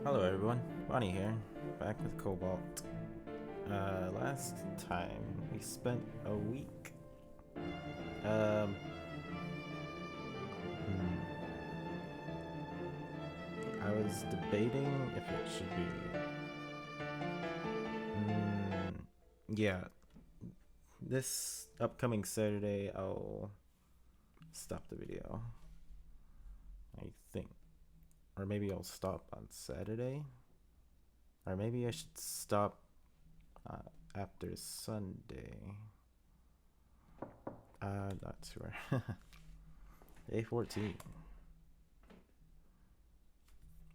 Hello everyone, Bonnie here, back with Cobalt. Last time we spent a week. Um, I was debating if it should be. Yeah, this upcoming Saturday I'll stop the video. I think, or maybe I'll stop on Saturday, or maybe I should stop after Sunday. Not sure. Day 14.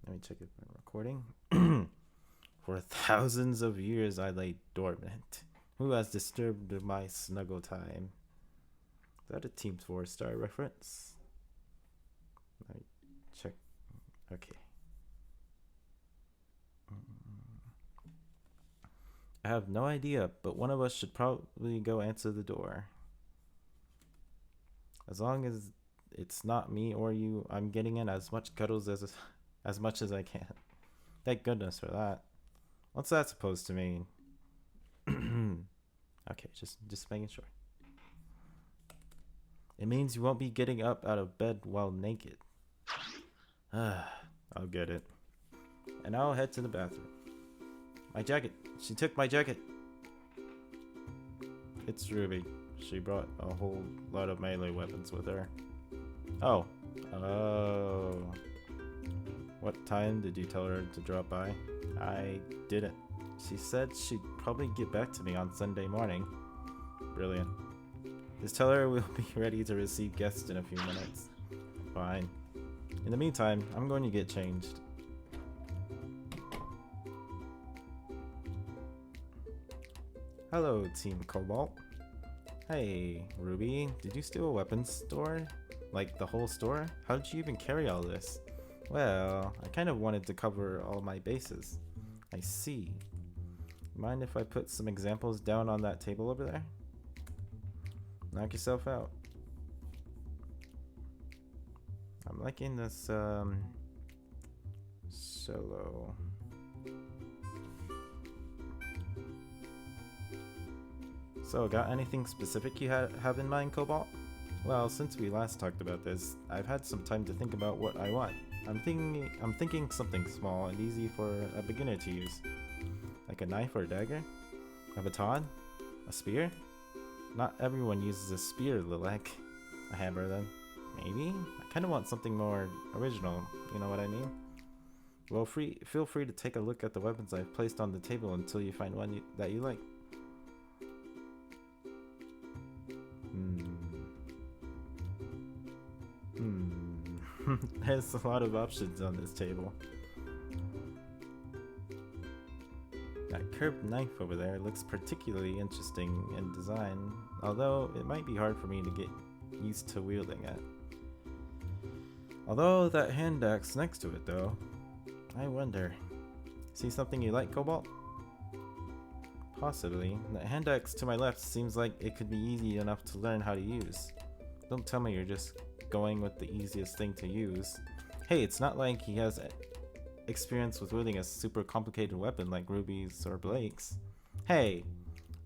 Let me check if I'm recording. For thousands of years I lay dormant. Who has disturbed my snuggle time? Is that a Team 4-star reference? Let me check. Okay. I have no idea, but one of us should probably go answer the door. As long as it's not me or you, I'm getting in as much cuddles as much as I can. Thank goodness for that. What's that supposed to mean? Okay, just making sure. It means you won't be getting up out of bed while naked. I'll get it. And I'll head to the bathroom. My jacket. She took my jacket. It's Ruby. She brought a whole lot of melee weapons with her. Oh. What time did you tell her to drop by? I didn't. She said she'd probably get back to me on Sunday morning. Brilliant. Just tell her we'll be ready to receive guests in a few minutes. Fine. In the meantime, I'm going to get changed. Hello, Team Cobalt. Hey, Ruby, did you steal a weapons store? Like the whole store? How did you even carry all this? Well, I kind of wanted to cover all my bases. I see. Mind if I put some examples down on that table over there? Knock yourself out. I'm liking this, solo. So, got anything specific you have in mind, Cobalt? Well, since we last talked about this, I've had some time to think about what I want. I'm thinking something small and easy for a beginner to use. Like a knife or a dagger? A baton? A spear? Not everyone uses a spear, Lilac. A hammer, then. Maybe? I kinda want something more original, you know what I mean? Well, feel free to take a look at the weapons I've placed on the table until you find one that you like. There's a lot of options on this table. That curved knife over there looks particularly interesting in design, although it might be hard for me to get used to wielding it. Although that hand axe next to it though, I wonder. See something you like, Cobalt? Possibly. The hand axe to my left seems like it could be easy enough to learn how to use. Don't tell me you're just going with the easiest thing to use. Hey, it's not like he has experience with wielding a super complicated weapon like Ruby's or Blake's. Hey!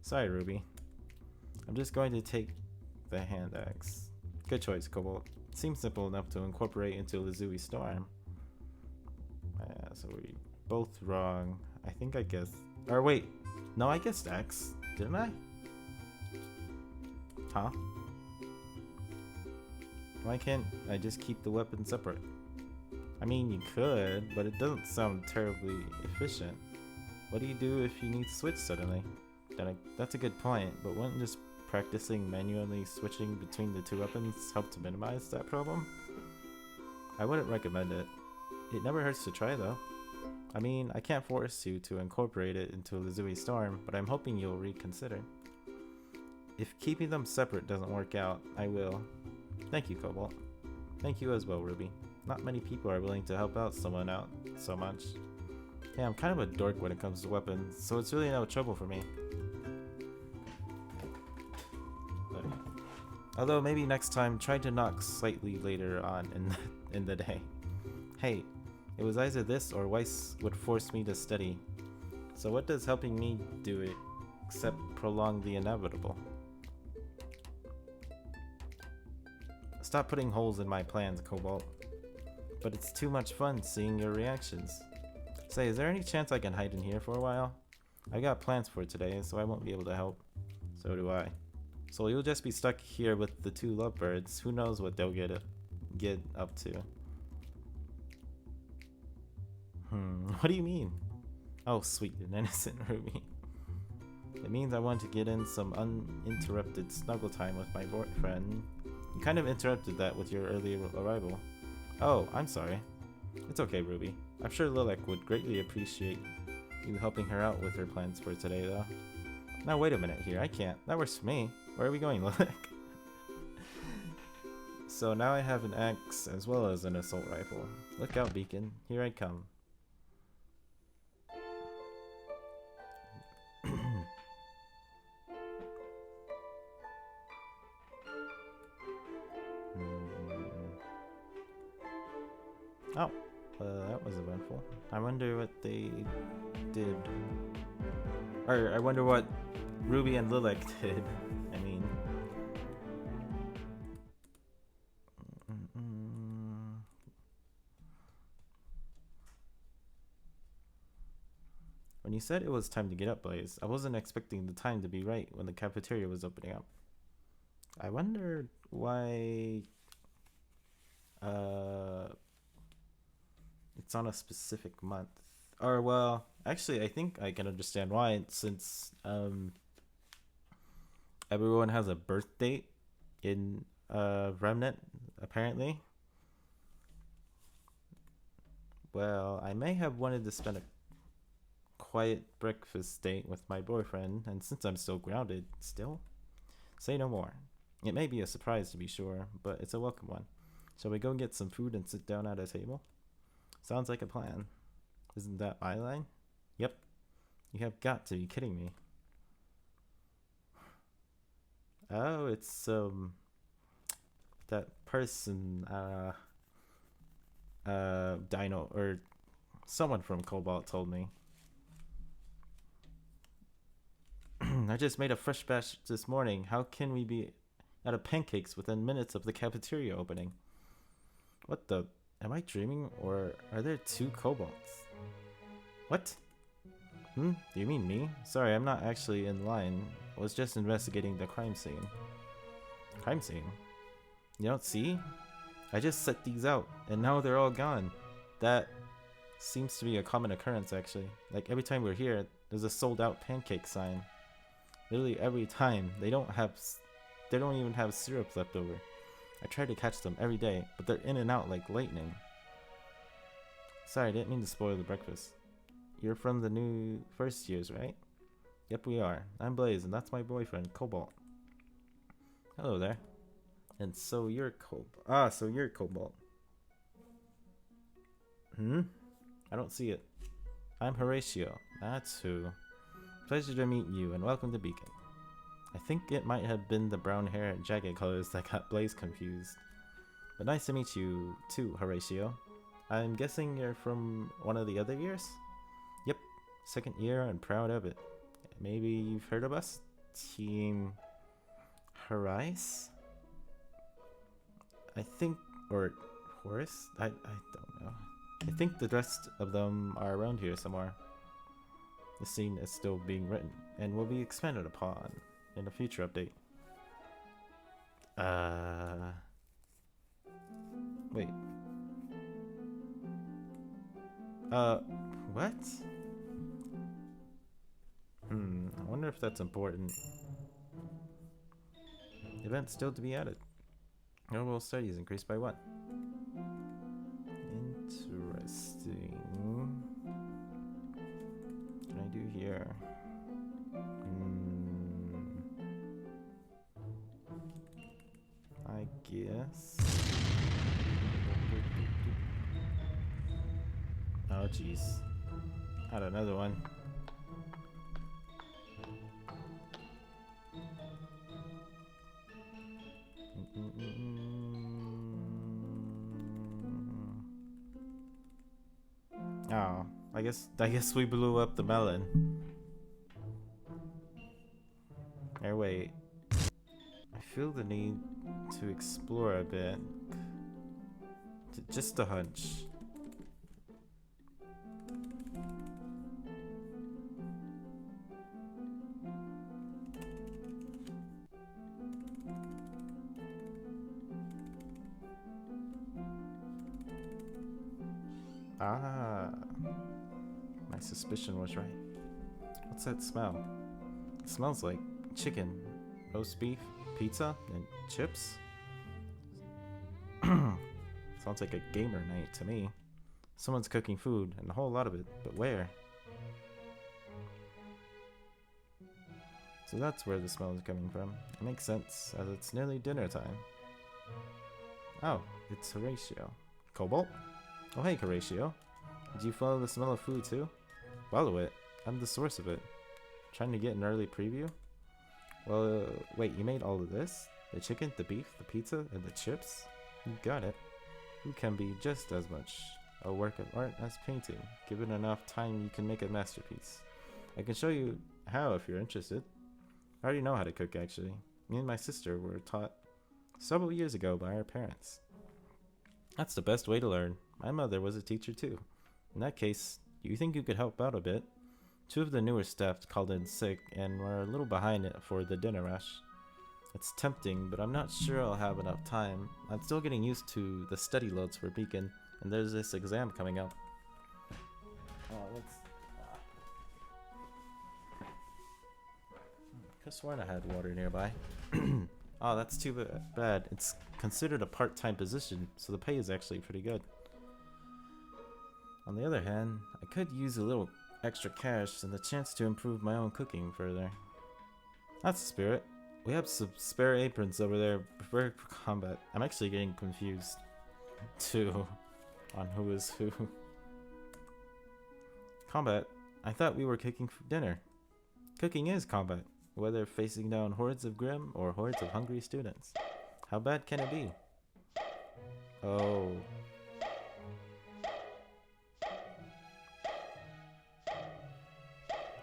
Sorry, Ruby. I'm just going to take the hand axe. Good choice, Cobalt. Seems simple enough to incorporate into Lazui Storm. Yeah, so we both wrong. I think I guessed... Or wait. No, I guessed X. Didn't I? Huh? Why can't I just keep the weapons separate? I mean, you could, but it doesn't sound terribly efficient. What do you do if you need to switch suddenly? That's a good point, but wouldn't just practicing manually switching between the two weapons help to minimize that problem? I wouldn't recommend it. It never hurts to try though. I mean, I can't force you to incorporate it into Lazui Storm, but I'm hoping you'll reconsider. If keeping them separate doesn't work out, I will. Thank you, Cobalt. Thank you as well, Ruby. Not many people are willing to help out someone out so much. Hey, I'm kind of a dork when it comes to weapons, so it's really no trouble for me. Although maybe next time try to knock slightly later on in the day. Hey, It was either this or Weiss would force me to study. So what does helping me do it except prolong the inevitable? Stop putting holes in my plans, Cobalt. But it's too much fun seeing your reactions. Say, is there any chance I can hide in here for a while? I got plans for today, so I won't be able to help. So do I. So you'll just be stuck here with the two lovebirds. Who knows what they'll get up to. What do you mean? Oh, sweet and innocent Ruby. It means I want to get in some uninterrupted snuggle time with my boyfriend. You kind of interrupted that with your early arrival. Oh, I'm sorry. It's okay, Ruby. I'm sure Lilac would greatly appreciate you helping her out with her plans for today, though. Now wait a minute here, I can't. That works for me. Where are we going, Lilac? So now I have an axe as well as an assault rifle. Look out, Beacon. Here I come. Oh, that was eventful. I wonder what they did. Or I wonder what Ruby and Lilac did. I mean... When you said it was time to get up, Blaze, I wasn't expecting the time to be right when the cafeteria was opening up. I wonder why... It's on a specific month. Or, well, actually, I think I can understand why, since everyone has a birth date in Remnant, apparently. Well, I may have wanted to spend a quiet breakfast date with my boyfriend, and since I'm still grounded, say no more. It may be a surprise to be sure, but it's a welcome one. Shall we go get some food and sit down at a table? Sounds like a plan. Isn't that my line? Yep. You have got to be kidding me. Oh, it's that person Dino, or someone from Cobalt told me. I just made a fresh batch this morning. How can we be out of pancakes within minutes of the cafeteria opening? What the? Am I dreaming, or are there two Cobalts? What? Do you mean me? Sorry, I'm not actually in line. I was just investigating the crime scene. Crime scene? You don't see? I just set these out, and now they're all gone. That seems to be a common occurrence, actually. Like, every time we're here, there's a sold-out pancake sign. Literally every time. They don't even have syrup left over. I try to catch them every day, but they're in and out like lightning. Sorry, I didn't mean to spoil the breakfast. You're from the new first years, right? Yep, we are. I'm Blaze, and that's my boyfriend, Cobalt. Hello there. And so you're Cobalt. So you're Cobalt. I don't see it. I'm Horatio. That's who. Pleasure to meet you, and welcome to Beacon. I think it might have been the brown hair and jagged colors that got Blaze confused. But nice to meet you too, Horatio. I'm guessing you're from one of the other years? Yep, second year and proud of it. Maybe you've heard of us? Team Horace? I think, or Horace? I don't know. I think the rest of them are around here somewhere. The scene is still being written and will be expanded upon in a future update. Wait. What? I wonder if that's important. Event still to be added. Overall studies increased by 1. Interesting. What can I do here? I guess. Oh jeez. Had another one. Oh, I guess we blew up the melon. Or wait. I feel the need to explore a bit. Just a hunch. Ah, my suspicion was right. What's that smell? It smells like chicken, roast beef, pizza, and chips. Sounds like a gamer night to me. Someone's cooking food, and a whole lot of it, but where? So that's where the smell is coming from. It makes sense, as it's nearly dinner time. Oh, it's Horatio. Cobalt? Oh hey, Horatio. Did you follow the smell of food too? Follow it? I'm the source of it. Trying to get an early preview? Well, wait, you made all of this? The chicken, the beef, the pizza, and the chips? You got it. Food can be just as much a work of art as painting. Given enough time, you can make a masterpiece. I can show you how if you're interested. I already know how to cook, actually. Me and my sister were taught several years ago by our parents. That's the best way to learn. My mother was a teacher too. In that case, do you think you could help out a bit? 2 of the newer staff called in sick and were a little behind it for the dinner rush. It's tempting, but I'm not sure I'll have enough time. I'm still getting used to the study loads for Beacon, and there's this exam coming up. Could sworn I had water nearby. Oh, that's too bad. It's considered a part-time position, so the pay is actually pretty good. On the other hand, I could use a little extra cash and the chance to improve my own cooking further. That's the spirit. We have some spare aprons over there prepared for combat. I'm actually getting confused, too, on who is who. Combat? I thought we were cooking for dinner. Cooking is combat, whether facing down hordes of grim or hordes of hungry students. How bad can it be? Oh.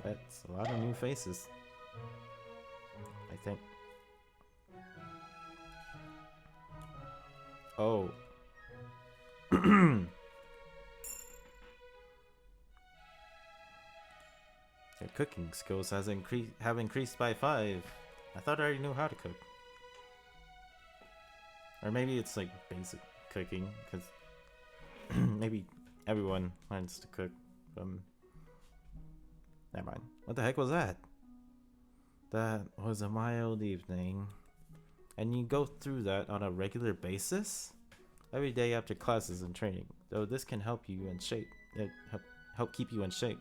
That's a lot of new faces, I think. Oh. Your cooking skills have increased by 5. I thought I already knew how to cook. Or maybe it's like basic cooking, because maybe everyone learns to cook from... Never mind. What the heck was that? That was a mild evening. And you go through that on a regular basis? Every day after classes and training. Though this can help you in shape. Help keep you in shape.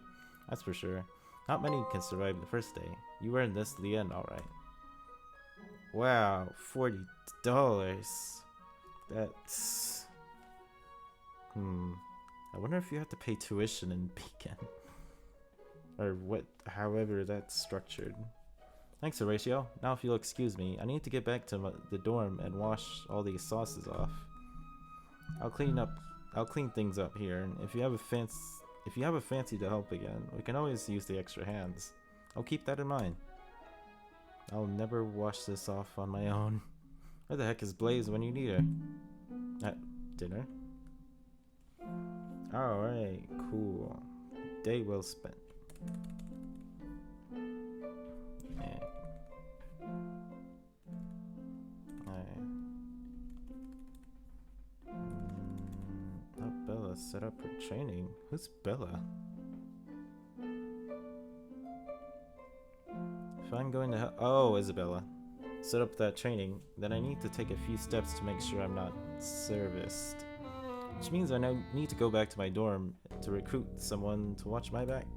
That's for sure. Not many can survive the first day. You earned this to the end, alright. Wow, $40. That's... I wonder if you have to pay tuition in Beacon. Or what, however that's structured. Thanks, Horatio. Now if you'll excuse me, I need to get back to the dorm and wash all these sauces off. I'll clean things up here, and if you have a fancy to help again, we can always use the extra hands. I'll keep that in mind. I'll never wash this off on my own. Where the heck is Blaze when you need her? At dinner? Alright, cool. Day well spent. Yeah. Not Bella set up her training. Who's Bella? If I'm going to oh, Isabella. Set up that training, then I need to take a few steps to make sure I'm not serviced. Which means I now need to go back to my dorm to recruit someone to watch my back.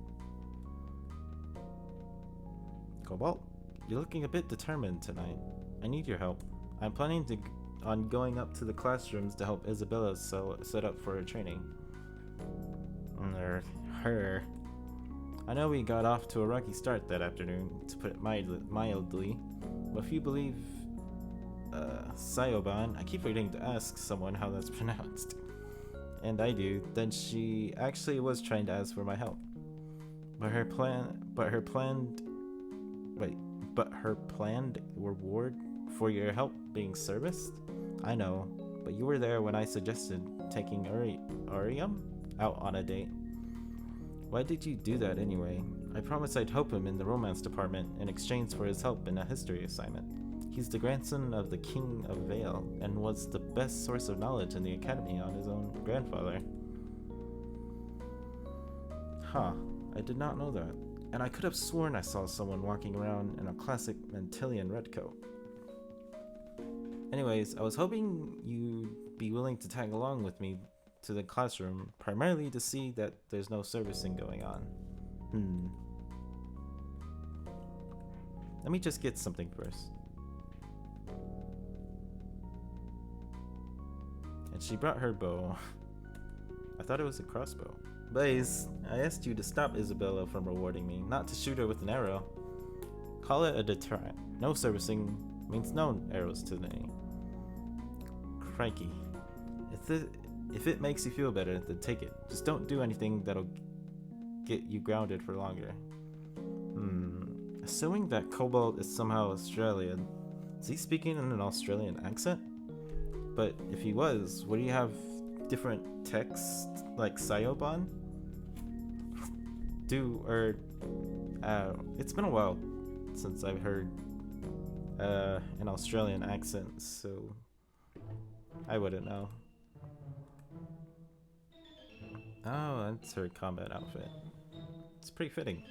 Cobalt, you're looking a bit determined tonight. I need your help. I'm planning on going up to the classrooms to help Isabella set up for her training. Her. I know we got off to a rocky start that afternoon, to put it mildly. But if you believe Sayoban, I keep forgetting to ask someone how that's pronounced. and I do, then she actually was trying to ask for my help. But her planned reward for your help being serviced? I know, but you were there when I suggested taking Ariam out on a date. Why did you do that anyway? I promised I'd help him in the romance department in exchange for his help in a history assignment. He's the grandson of the King of Vale and was the best source of knowledge in the academy on his own grandfather. Huh, I did not know that. And I could have sworn I saw someone walking around in a classic Mantillian red coat. Anyways, I was hoping you'd be willing to tag along with me to the classroom, primarily to see that there's no servicing going on. Let me just get something first. And she brought her bow. I thought it was a crossbow. Blaze, I asked you to stop Isabella from rewarding me, not to shoot her with an arrow. Call it a deterrent. No servicing means no arrows to the knee. Crikey. If it makes you feel better, then take it. Just don't do anything that'll get you grounded for longer. Assuming that Cobalt is somehow Australian, is he speaking in an Australian accent? But if he was, would he have different text like Sayoban? It's been a while since I've heard an Australian accent, so I wouldn't know. Oh, that's her combat outfit. It's pretty fitting.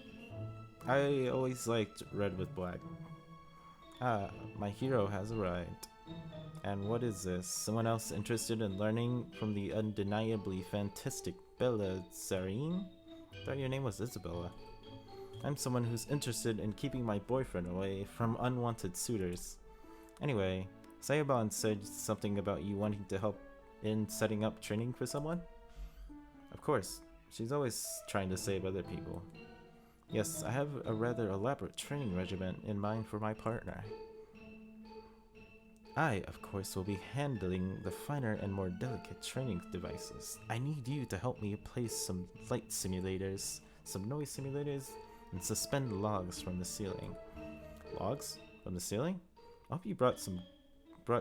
I always liked red with black. Ah, my hero has arrived. And what is this? Someone else interested in learning from the undeniably fantastic Bella Zarine? I thought your name was Isabella. I'm someone who's interested in keeping my boyfriend away from unwanted suitors. Anyway, Sayaban said something about you wanting to help in setting up training for someone? Of course, she's always trying to save other people. Yes, I have a rather elaborate training regimen in mind for my partner. I, of course, will be handling the finer and more delicate training devices. I need you to help me place some light simulators, some noise simulators, and suspend logs from the ceiling. Logs? From the ceiling? I hope you brought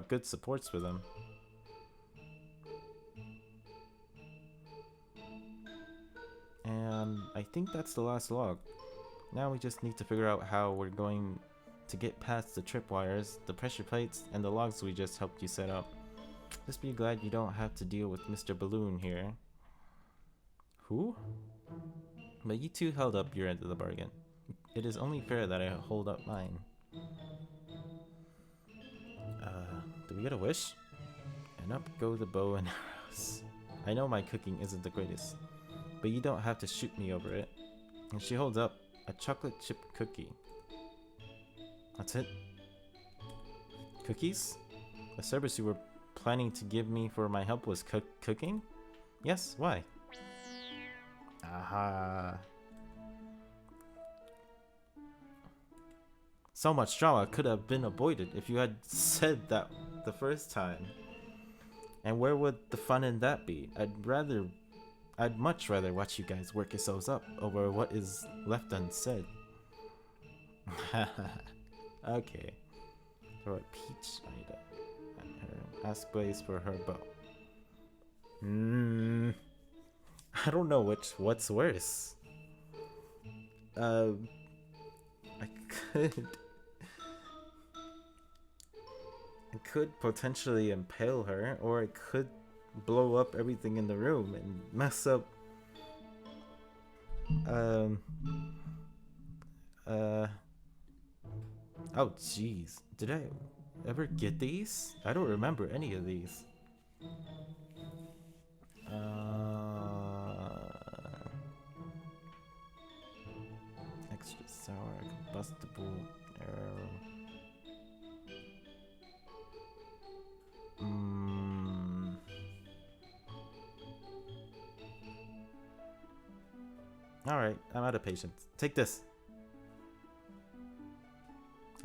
good supports with them. And I think that's the last log. Now we just need to figure out how we're going to get past the tripwires, the pressure plates, and the logs we just helped you set up. Just be glad you don't have to deal with Mr. Balloon here. Who? But you two held up your end of the bargain. It is only fair that I hold up mine. Do we get a wish? And up go the bow and arrows. I know my cooking isn't the greatest, but you don't have to shoot me over it. And she holds up a chocolate chip cookie. That's it? Cookies? The service you were planning to give me for my help was cooking? Yes, why? Aha. So much drama could have been avoided if you had said that the first time. And where would the fun in that be? I'd much rather watch you guys work yourselves up over what is left unsaid. Okay. Throw a peach item at her. Ask Blaze for her bow. I don't know what's worse. I could potentially impale her, or it could blow up everything in the room and mess up oh jeez, did I ever get these? I don't remember any of these. Extra sour, combustible arrow. Alright, I'm out of patience. Take this.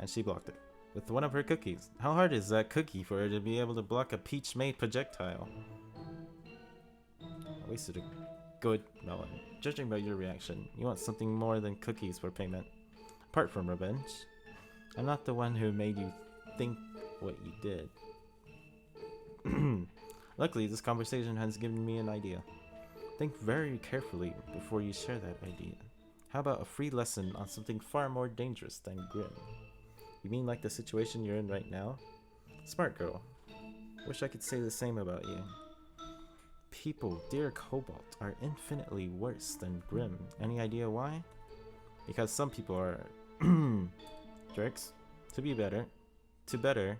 And she blocked it with one of her cookies. How hard is that cookie for her to be able to block a peach-made projectile? Wasted a good melon. Judging by your reaction, you want something more than cookies for payment. Apart from revenge, I'm not the one who made you think what you did. Luckily, this conversation has given me an idea. Think very carefully before you share that idea. How about a free lesson on something far more dangerous than Grim? You mean like the situation you're in right now? Smart girl. Wish I could say the same about you. People, dear Cobalt, are infinitely worse than Grim. Any idea why? Because some people are jerks. To better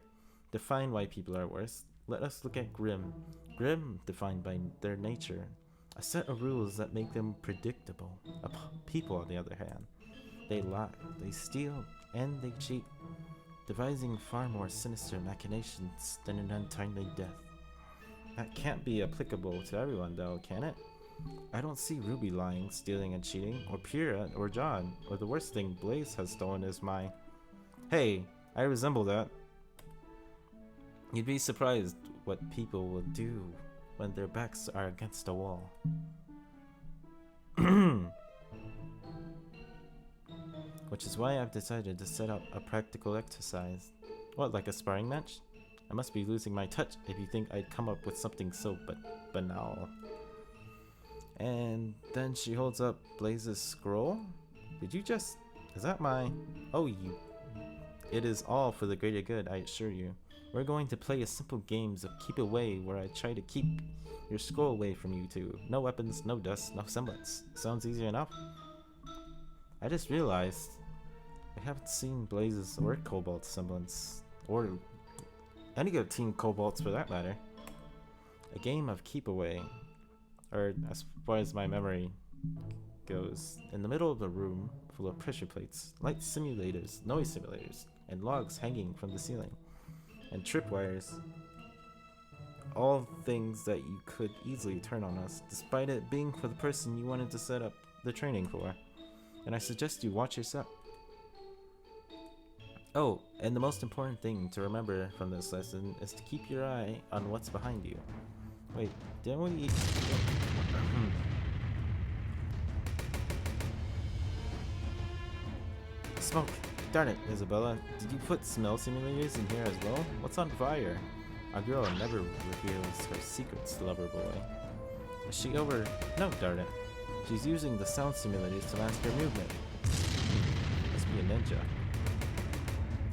define why people are worse, let us look at Grim. Grim, defined by their nature, a set of rules that make them predictable. People, on the other hand, they lie, they steal, and they cheat, devising far more sinister machinations than an untimely death. That can't be applicable to everyone, though, can it? I don't see Ruby lying, stealing, and cheating, or Pyrrha, or John, or the worst thing Blaze has stolen is my... Hey, I resemble that. You'd be surprised what people will do when their backs are against a wall. Which is why I've decided to set up a practical exercise. What, like a sparring match? I must be losing my touch if you think I'd come up with something so banal. And then she holds up Blaze's scroll. Did you just... Is that my... Oh, you... It is all for the greater good, I assure you. We're going to play a simple game of keep away where I try to keep your scroll away from you two. No weapons, no dust, no semblance. Sounds easy enough? I just realized I haven't seen Blaze's or Cobalt's semblance. Or any of Team Cobalt's for that matter. A game of keep away. Or as far as my memory goes, in the middle of a room full of pressure plates, light simulators, noise simulators, and logs hanging from the ceiling, and tripwires. All things that you could easily turn on us, despite it being for the person you wanted to set up the training for. And I suggest you watch yourself. Oh, and the most important thing to remember from this lesson is to keep your eye on what's behind you. Wait, didn't we... Smoke! Darn it, Isabella. Did you put smell simulators in here as well? What's on fire? Our girl never reveals her secrets, lover boy. Is she over... No, darn it. She's using the sound simulators to mask her movement. Must be a ninja.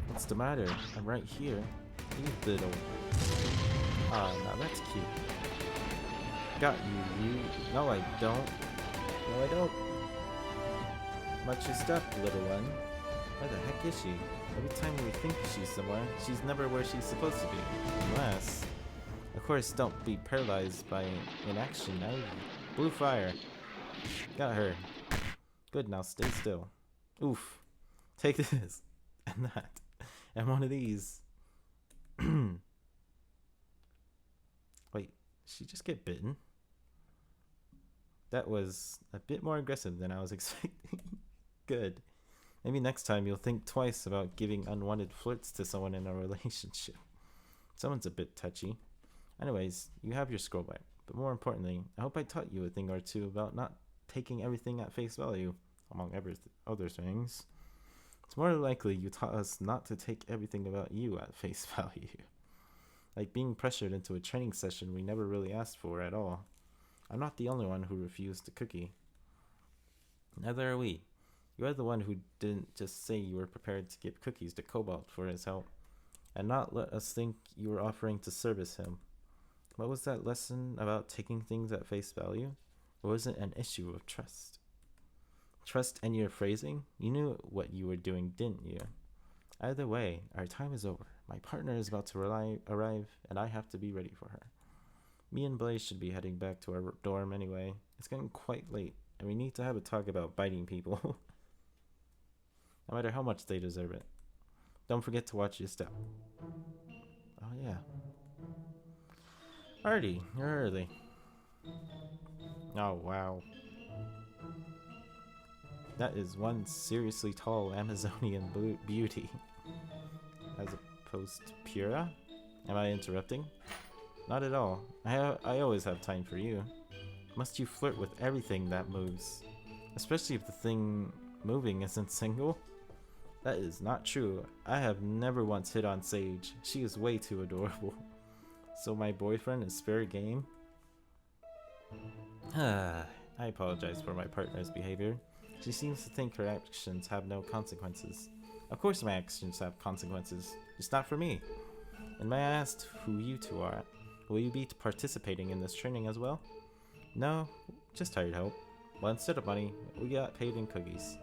What's the matter? I'm right here. You little... Ah, now that's cute. Got you, you. No, I don't. No, I don't. Watch your step, little one. Where the heck is she? Every time we think she's somewhere, she's never where she's supposed to be. Unless... Of course, don't be paralyzed by inaction now. Blue fire. Got her. Good, now stay still. Oof. Take this. And that. And one of these. Wait, did she just get bitten? That was a bit more aggressive than I was expecting. Good. Maybe next time you'll think twice about giving unwanted flirts to someone in a relationship. Someone's a bit touchy. Anyways, you have your scroll back. But more importantly, I hope I taught you a thing or two about not taking everything at face value, among other things. It's more likely you taught us not to take everything about you at face value. Like being pressured into a training session we never really asked for at all. I'm not the only one who refused the cookie. Neither are we. You are the one who didn't just say you were prepared to give cookies to Cobalt for his help, and not let us think you were offering to service him. What was that lesson about taking things at face value? Or was it an issue of trust? Trust and your phrasing? You knew what you were doing, didn't you? Either way, our time is over. My partner is about to arrive, and I have to be ready for her. Me and Blaze should be heading back to our dorm anyway. It's getting quite late, and we need to have a talk about biting people. No matter how much they deserve it. Don't forget to watch your step. Oh yeah. Artie, you're early. Oh wow. That is one seriously tall Amazonian beauty. As opposed to Pyrrha? Am I interrupting? Not at all. I always have time for you. Must you flirt with everything that moves? Especially if the thing moving isn't single? That is not true. I have never once hit on Sage. She is way too adorable. So my boyfriend is fair game? I apologize for my partner's behavior. She seems to think her actions have no consequences. Of course my actions have consequences, just not for me. And may I ask who you two are? Will you be participating in this training as well? No, just hired help. Well, instead of money, we got paid in cookies.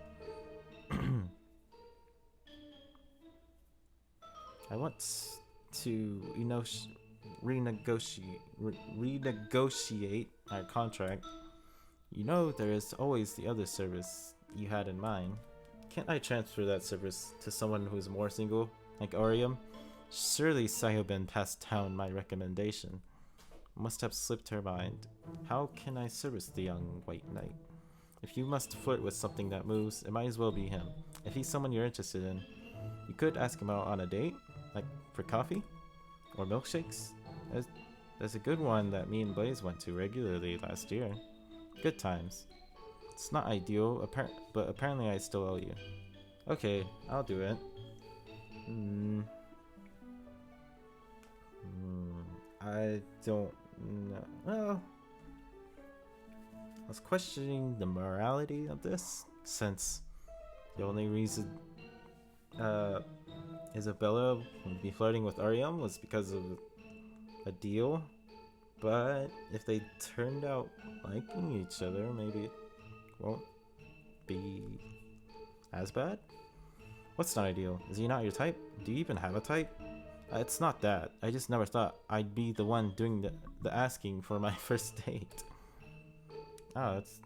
I want to, renegotiate our contract. You know there is always the other service you had in mind. Can't I transfer that service to someone who's more single, like Orium? Surely Sayobin passed down my recommendation. Must have slipped her mind. How can I service the young white knight? If you must flirt with something that moves, it might as well be him. If he's someone you're interested in, you could ask him out on a date, like for coffee or milkshakes. There's a good one that me and Blaze went to regularly last year. Good times. It's not ideal, but apparently I still owe you. Okay, I'll do it. I don't know. Well, I was questioning the morality of this, since the only reason Isabella would be flirting with Ariam was because of a deal. But if they turned out liking each other, maybe it won't be as bad. What's not ideal? Is he not your type? Do you even have a type? It's not that. I just never thought I'd be the one doing the asking for my first date. Oh, it's...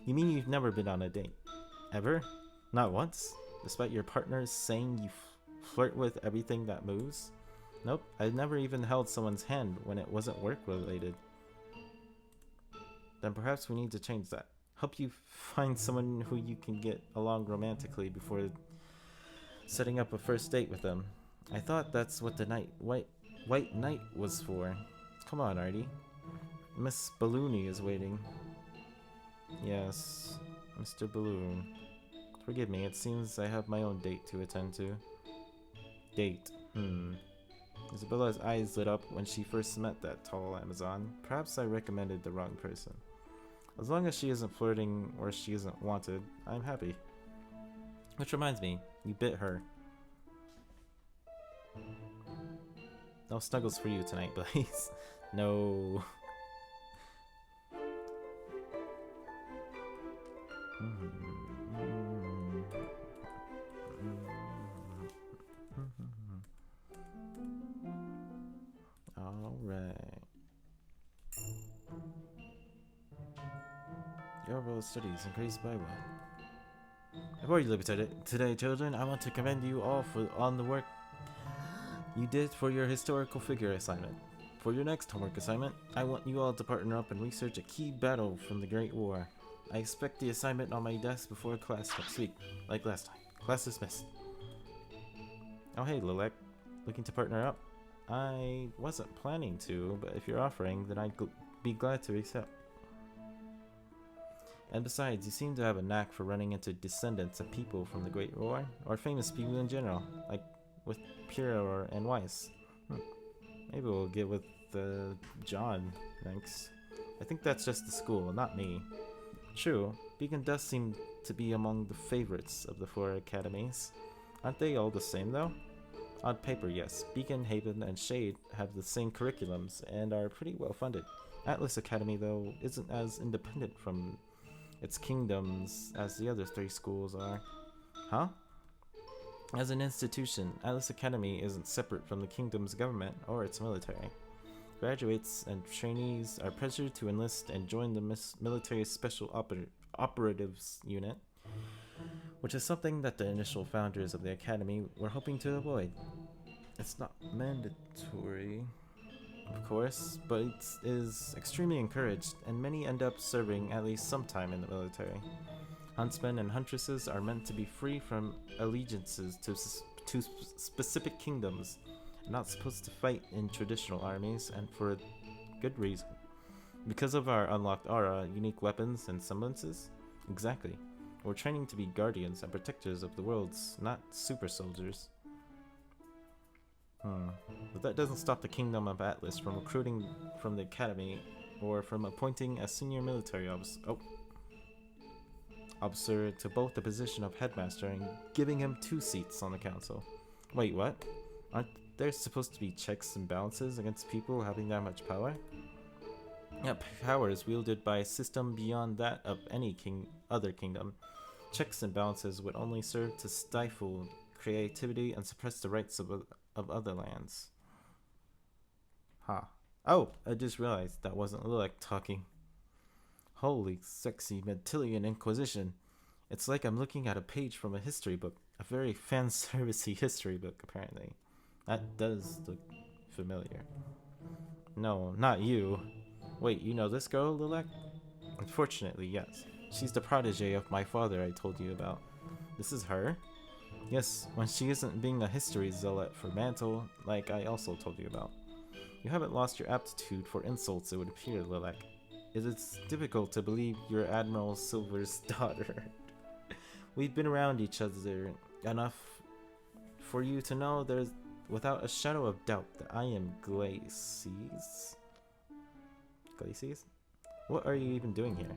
You mean you've never been on a date? Ever? Not once? Despite your partners saying you flirt with everything that moves? Nope, I've never even held someone's hand when it wasn't work-related. Then perhaps we need to change that. Help you find someone who you can get along romantically before setting up a first date with them. I thought that's what the white knight was for. Come on, Artie. Miss Balloony is waiting. Yes, Mr. Balloon. Forgive me, it seems I have my own date to attend to. Date. Isabella's eyes lit up when she first met that tall Amazon. Perhaps I recommended the wrong person. As long as she isn't flirting or she isn't wanted, I'm happy. Which reminds me, you bit her. No snuggles for you tonight, Blaze. No. Alright. Your role of studies increased by 1. Before you leave today, children, I want to commend you all on the work you did for your historical figure assignment. For your next homework assignment, I want you all to partner up and research a key battle from the Great War. I expect the assignment on my desk before class next week, like last time. Class dismissed. Oh hey, Lilek. Looking to partner up? I wasn't planning to, but if you're offering, then I'd be glad to accept. And besides, you seem to have a knack for running into descendants of people from the Great War, or famous people in general, like with Pyrrha and Weiss. Maybe we'll get with John next. I think that's just the school, not me. True, Beacon does seem to be among the favorites of the 4 academies. Aren't they all the same though? On paper, yes. Beacon, Haven, and Shade have the same curriculums and are pretty well funded. Atlas Academy, though, isn't as independent from its kingdoms as the other 3 schools are. Huh? As an institution, Atlas Academy isn't separate from the kingdom's government or its military. Graduates and trainees are pressured to enlist and join the military special operatives unit, which is something that the initial founders of the academy were hoping to avoid. It's not mandatory, of course, but it is extremely encouraged, and many end up serving at least some time in the military. Huntsmen and huntresses are meant to be free from allegiances to specific kingdoms, not supposed to fight in traditional armies, and for a good reason. Because of our unlocked aura, unique weapons, and semblances? Exactly. We're training to be guardians and protectors of the worlds, not super soldiers. But that doesn't stop the Kingdom of Atlas from recruiting from the Academy or from appointing a senior military officer to both the position of headmaster and giving him 2 seats on the council. Wait, what? Aren't there supposed to be checks and balances against people having that much power? Yeah, power is wielded by a system beyond that of any other kingdom. Checks and balances would only serve to stifle creativity and suppress the rights of other lands. Oh, I just realized that wasn't Lilek talking. Holy sexy Metilian Inquisition. It's like I'm looking at a page from a history book. A very fan-servicey history book, apparently. That does look familiar. No, not you. Wait, you know this girl, Lilek? Unfortunately, yes. She's the protege of my father I told you about. This is her? Yes, when she isn't being a history zealot for Mantle, like I also told you about. You haven't lost your aptitude for insults, it would appear, Lilek. It is difficult to believe you're Admiral Silver's daughter. We've been around each other enough for you to know there's without a shadow of doubt that I am Glacies. Glacies? What are you even doing here?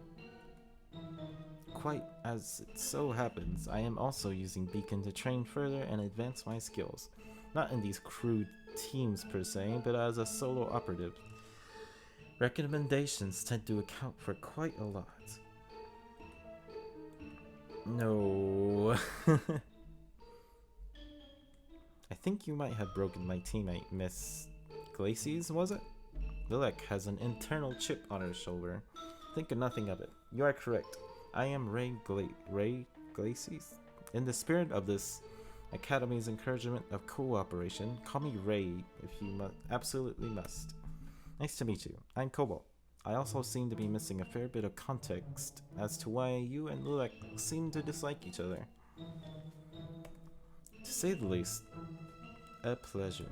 Quite as it so happens, I am also using Beacon to train further and advance my skills. Not in these crude teams per se, but as a solo operative. Recommendations tend to account for quite a lot. No. I think you might have broken my teammate, Miss Glacies, was it? Lilek has an internal chip on her shoulder. Think of nothing of it. You are correct. I am Ray Glacies. In the spirit of this Academy's encouragement of cooperation, call me Ray if you absolutely must. Nice to meet you. I'm Cobalt. I also seem to be missing a fair bit of context as to why you and Lilek seem to dislike each other. To say the least, a pleasure.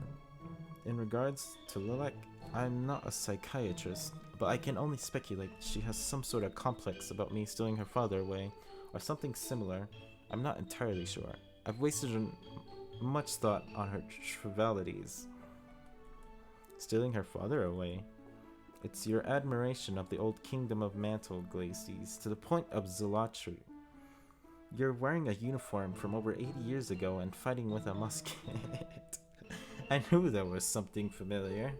In regards to Lilek, I'm not a psychiatrist, but I can only speculate she has some sort of complex about me stealing her father away, or something similar. I'm not entirely sure. I've wasted much thought on her trivialities. Stealing her father away? It's your admiration of the old kingdom of Mantle, Glacies, to the point of zealotry. You're wearing a uniform from over 80 years ago and fighting with a musket. I knew there was something familiar.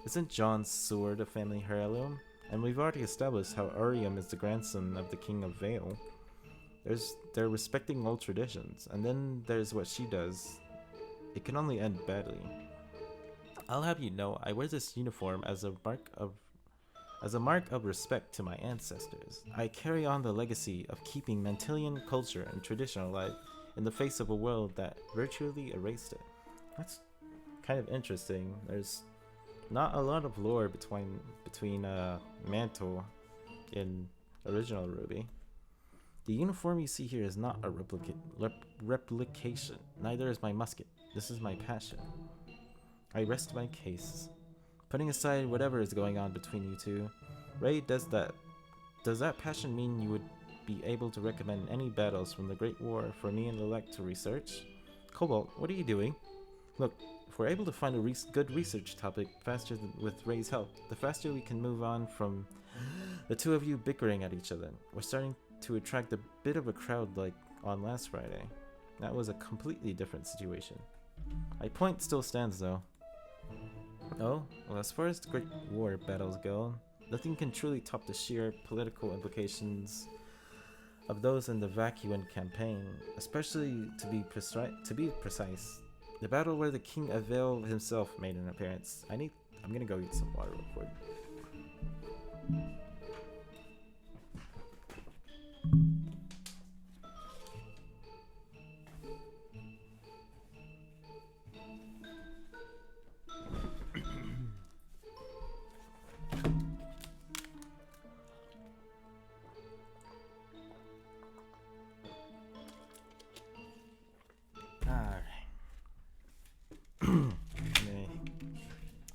Isn't John's sword a family heirloom? And we've already established how Urium is the grandson of the King of Vale. They're respecting old traditions, and then there's what she does. It can only end badly. I'll have you know, I wear this uniform as a mark of respect to my ancestors. I carry on the legacy of keeping Mantilian culture and tradition alive in the face of a world that virtually erased it. That's kind of interesting. There's not a lot of lore between Mantle and original Ruby. The uniform you see here is not a replication. Neither is my musket. This is my passion. I rest my case. Putting aside whatever is going on between you two, Ray, does that passion mean you would be able to recommend any battles from the Great War for me and Lilek to research? Cobalt, what are you doing? Look, if we're able to find a good research topic faster with Ray's help, the faster we can move on from the two of you bickering at each other. We're starting to attract a bit of a crowd like on last Friday. That was a completely different situation. My point still stands though. Oh, well, as far as the Great War battles go, nothing can truly top the sheer political implications of those in the Vacuum campaign, especially to be precise. The battle where the King of Vale himself made an appearance. I'm gonna go get some water real quick.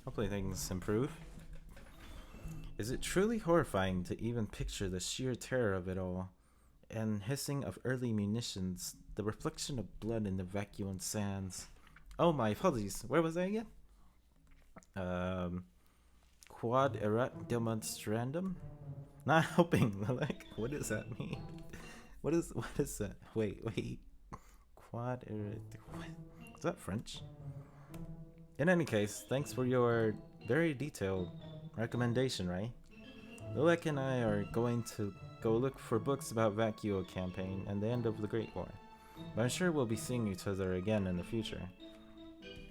Hopefully things improve. Is it truly horrifying to even picture the sheer terror of it all? And hissing of early munitions, the reflection of blood in the vacuum sands. Oh, my apologies. Where was I again? Quad erat demonstrandum? Not helping, like, what does that mean? What is that? Wait. Quad erat. Is that French? In any case, thanks for your very detailed recommendation, right? Lilek and I are going to go look for books about Vacuo campaign and the end of the Great War. But I'm sure we'll be seeing each other again in the future.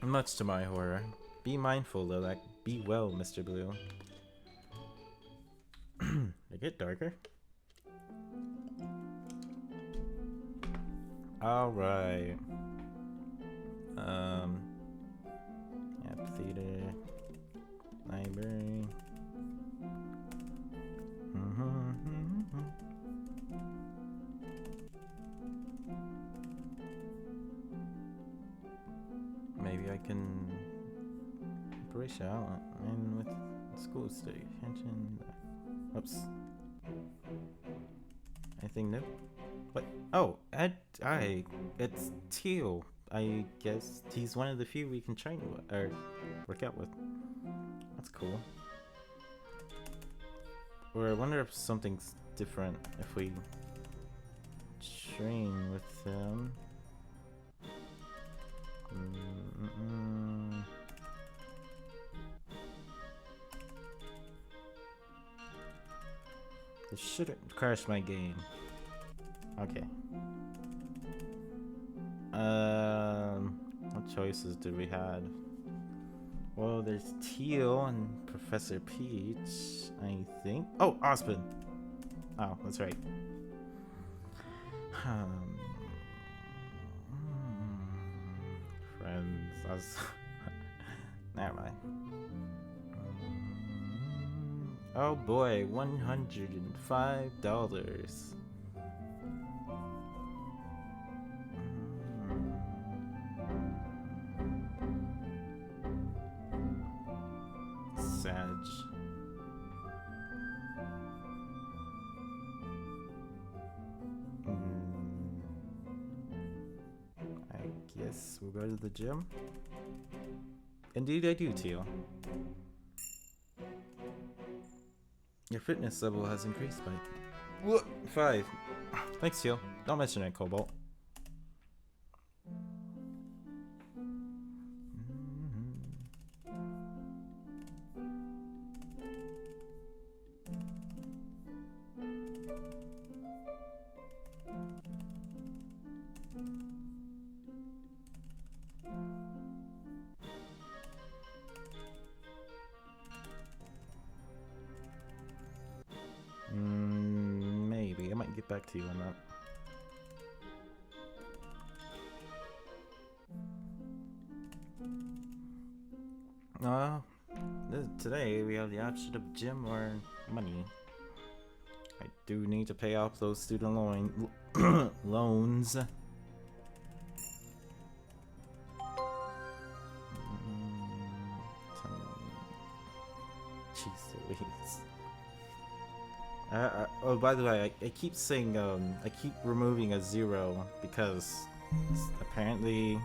Much to my horror. Be mindful, Lilek. Be well, Mr. Blue. They get darker. Alright. Theater. Library. Maybe I can brace out and with school study. Attention. Oops. Anything new? What? Oh, it's Teal. I guess he's one of the few we can train with, or work out with. That's cool. Or I wonder if something's different if we train with them. This shouldn't crash my game. Okay. What choices do we have? Well, there's Teal and Professor Peach, I think. Oh, Ospen! Oh, that's right. Friends, I was... Never mind. Oh boy, $105. Sag. I guess we'll go to the gym. Indeed I do, Teal. Your fitness level has increased by 5. Thanks, Teal. Don't mention it, Cobalt. Maybe. I might get back to you on that. Today we have the option of gym or money. I do need to pay off those student loans. Jeez Louise. Oh, by the way, I keep saying, I keep removing a 0 because apparently,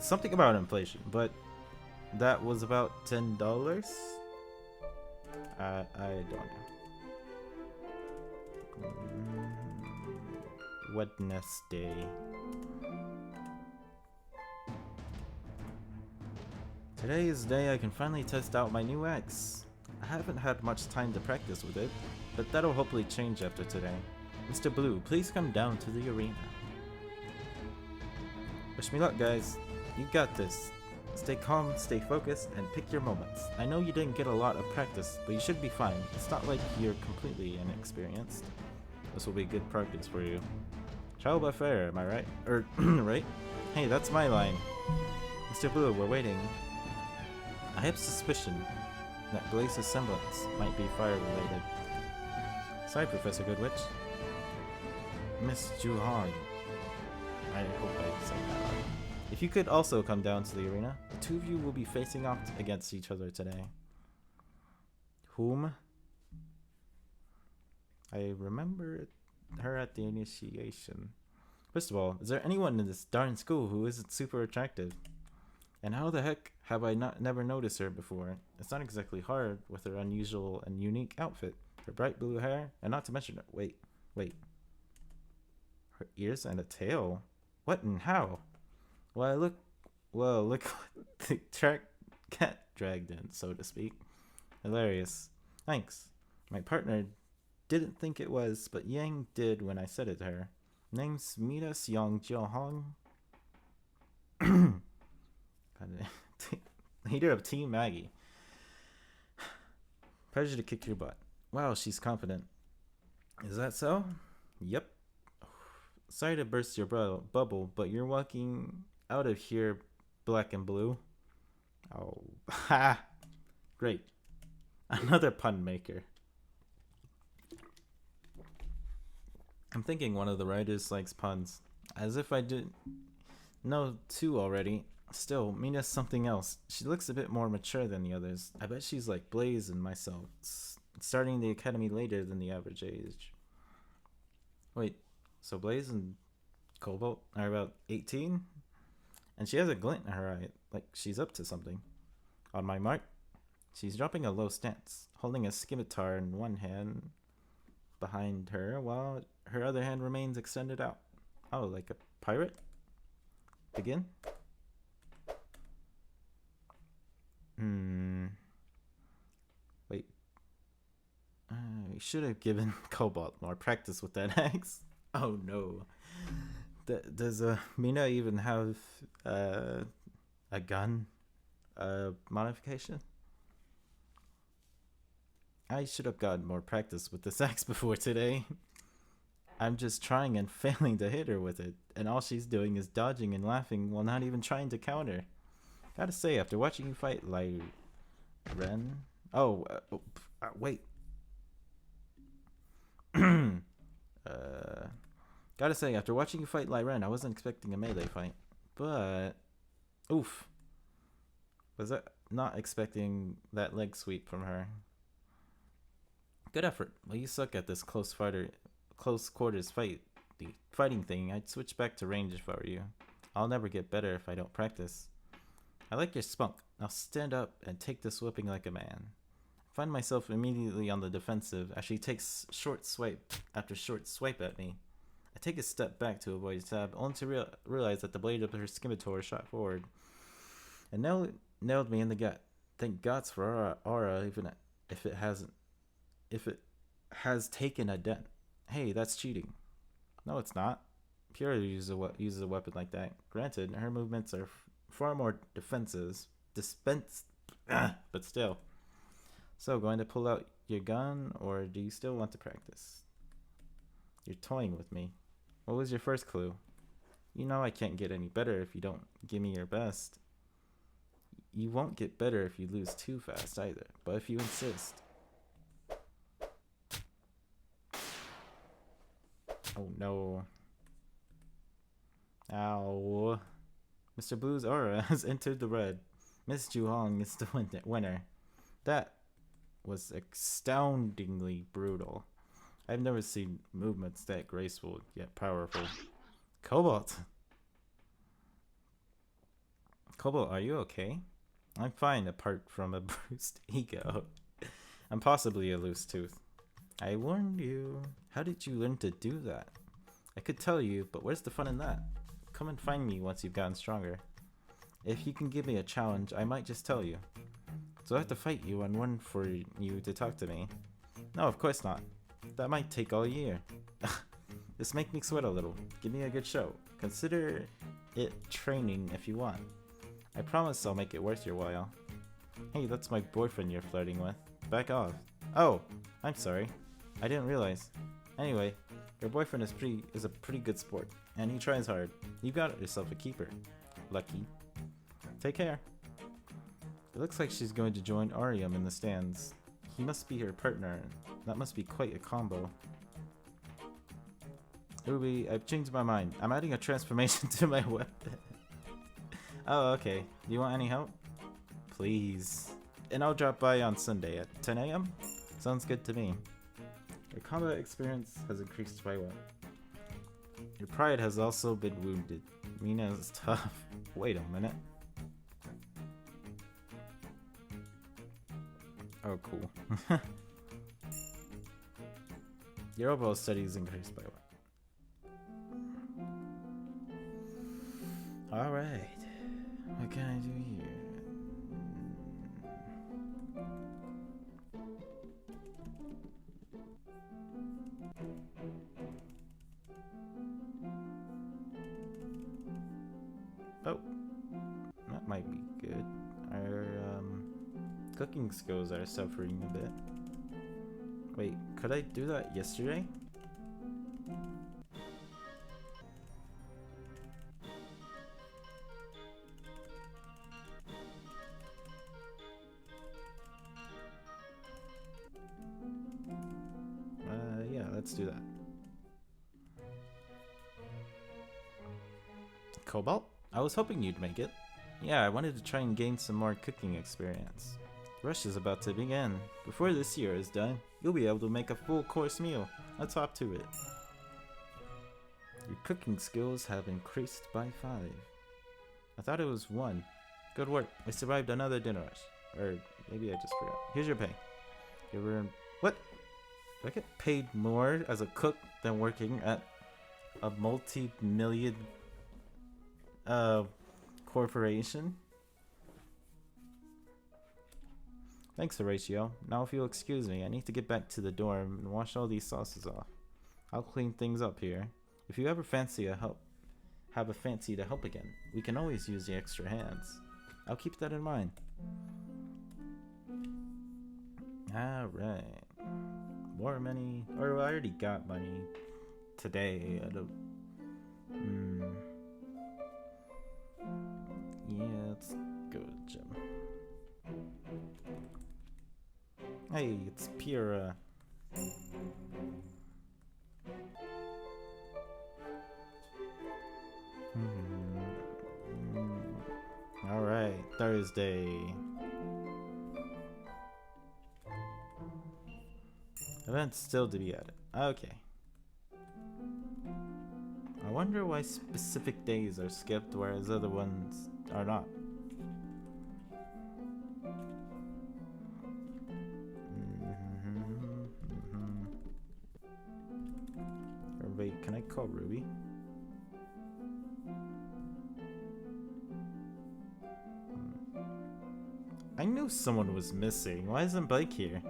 something about inflation, but that was about $10. I don't know. Wednesday. Today is the day I can finally test out my new axe. I haven't had much time to practice with it, but that'll hopefully change after today. Mr. Blue, please come down to the arena. Wish me luck, guys. You got this. Stay calm, stay focused, and pick your moments. I know you didn't get a lot of practice, but you should be fine. It's not like you're completely inexperienced. This will be good practice for you. Trial by fire, am I right? Right? Hey, that's my line. Mr. Blue, we're waiting. I have suspicion that Blaze's semblance might be fire-related. Sorry, Professor Goodwitch. Miss Juhan. I hope I said that right. If you could also come down to the arena, The two of you will be facing off against each other today. Whom? I remember her at the initiation. First of all, is there anyone in this darn school who isn't super attractive? And how the heck have I never noticed her before? It's not exactly hard with her unusual and unique outfit, her bright blue hair, and not to mention wait, her ears and a tail. What and how? Look what the track cat dragged in, so to speak. Hilarious. Thanks. My partner didn't think it was, but Yang did when I said it to her. Name's Mita Seong Hong. Leader of Team Maggie. Pleasure to kick your butt. Wow, she's confident. Is that so? Yep. Sorry to burst your bubble, but you're walking out of here black and blue. Oh, ha! Great. Another pun maker. I'm thinking one of the writers likes puns. As if I didn't know two already. Still, Mina's something else. She looks a bit more mature than the others. I bet she's like Blaze and myself, starting the academy later than the average age. Wait, so Blaze and Cobalt are about 18? And she has a glint in her eye, like she's up to something. On my mark, she's dropping a low stance, holding a scimitar in one hand behind her, while her other hand remains extended out. Oh, like a pirate? Begin? Wait. We should have given Cobalt more practice with that axe. Oh no. Does Mina even have a gun modification? I should have gotten more practice with this axe before today. I'm just trying and failing to hit her with it, and all she's doing is dodging and laughing while not even trying to counter. Gotta say, after watching you fight Lai Ren... wait. Gotta say, after watching you fight Lai Ren, I wasn't expecting a melee fight. But... oof. Was I not expecting that leg sweep from her? Good effort. Well, you suck at this close quarters fighting thing. I'd switch back to range if I were you. I'll never get better if I don't practice. I like your spunk. Now stand up and take this whipping like a man. I find myself immediately on the defensive as she takes short swipe after short swipe at me. I take a step back to avoid a stab, only to realize that the blade of her scimitar shot forward and nailed me in the gut. Thank gods for aura, even if it has taken a dent. Hey, that's cheating. No, it's not. Pure uses a weapon like that. Granted, her movements are far more but still. So, going to pull out your gun, or do you still want to practice? You're toying with me. What was your first clue? You know I can't get any better if you don't give me your best. You won't get better if you lose too fast either, but if you insist. Oh no. Ow. Mr. Blue's aura has entered the red. Miss Ju Hong is the winner. That was astoundingly brutal. I've never seen movements that graceful yet powerful. Cobalt! Cobalt, are you okay? I'm fine apart from a bruised ego. And possibly a loose tooth. I warned you. How did you learn to do that? I could tell you, but where's the fun in that? Come and find me once you've gotten stronger. If you can give me a challenge, I might just tell you. So I have to fight you and run for you to talk to me. No, of course not. That might take all year. Just make me sweat a little. Give me a good show. Consider it training if you want. I promise I'll make it worth your while. Hey, that's my boyfriend you're flirting with. Back off. Oh, I'm sorry. I didn't realize. Anyway, your boyfriend is a pretty good sport, and he tries hard. You got yourself a keeper. Lucky. Take care. It looks like she's going to join Arium in the stands. He must be her partner. That must be quite a combo. Ruby, I've changed my mind. I'm adding a transformation to my weapon. Oh, okay. Do you want any help? Please. And I'll drop by on Sunday at 10 a.m. Sounds good to me. Your combat experience has increased by what? Your pride has also been wounded. Mina is tough. Wait a minute. Oh, cool. Your overall study is increased by what? Alright. What can I do here? Oh. That might be good. Our cooking skills are suffering a bit. Wait, could I do that yesterday? Yeah, let's do that. Cobalt? I was hoping you'd make it. Yeah, I wanted to try and gain some more cooking experience. The rush is about to begin. Before this year is done, you'll be able to make a full course meal. Let's hop to it. Your cooking skills have increased by 5. I thought it was 1. Good work. I survived another dinner rush. Or maybe I just forgot. Here's your pay. You ever earned... What? Do I get paid more as a cook than working at a multi-million corporation? Thanks, Horatio. Now if you'll excuse me, I need to get back to the dorm and wash all these sauces off. I'll clean things up here. If you ever fancy have a fancy to help again, we can always use the extra hands. I'll keep that in mind. Alright. More money. Or I already got money today. I don't... Yeah, let's go to the gym. Hey, it's Pira. Alright, Thursday. Events still to be added. Okay. I wonder why specific days are skipped whereas other ones are not. Wait, can I call Ruby? I knew someone was missing. Why isn't Blake here?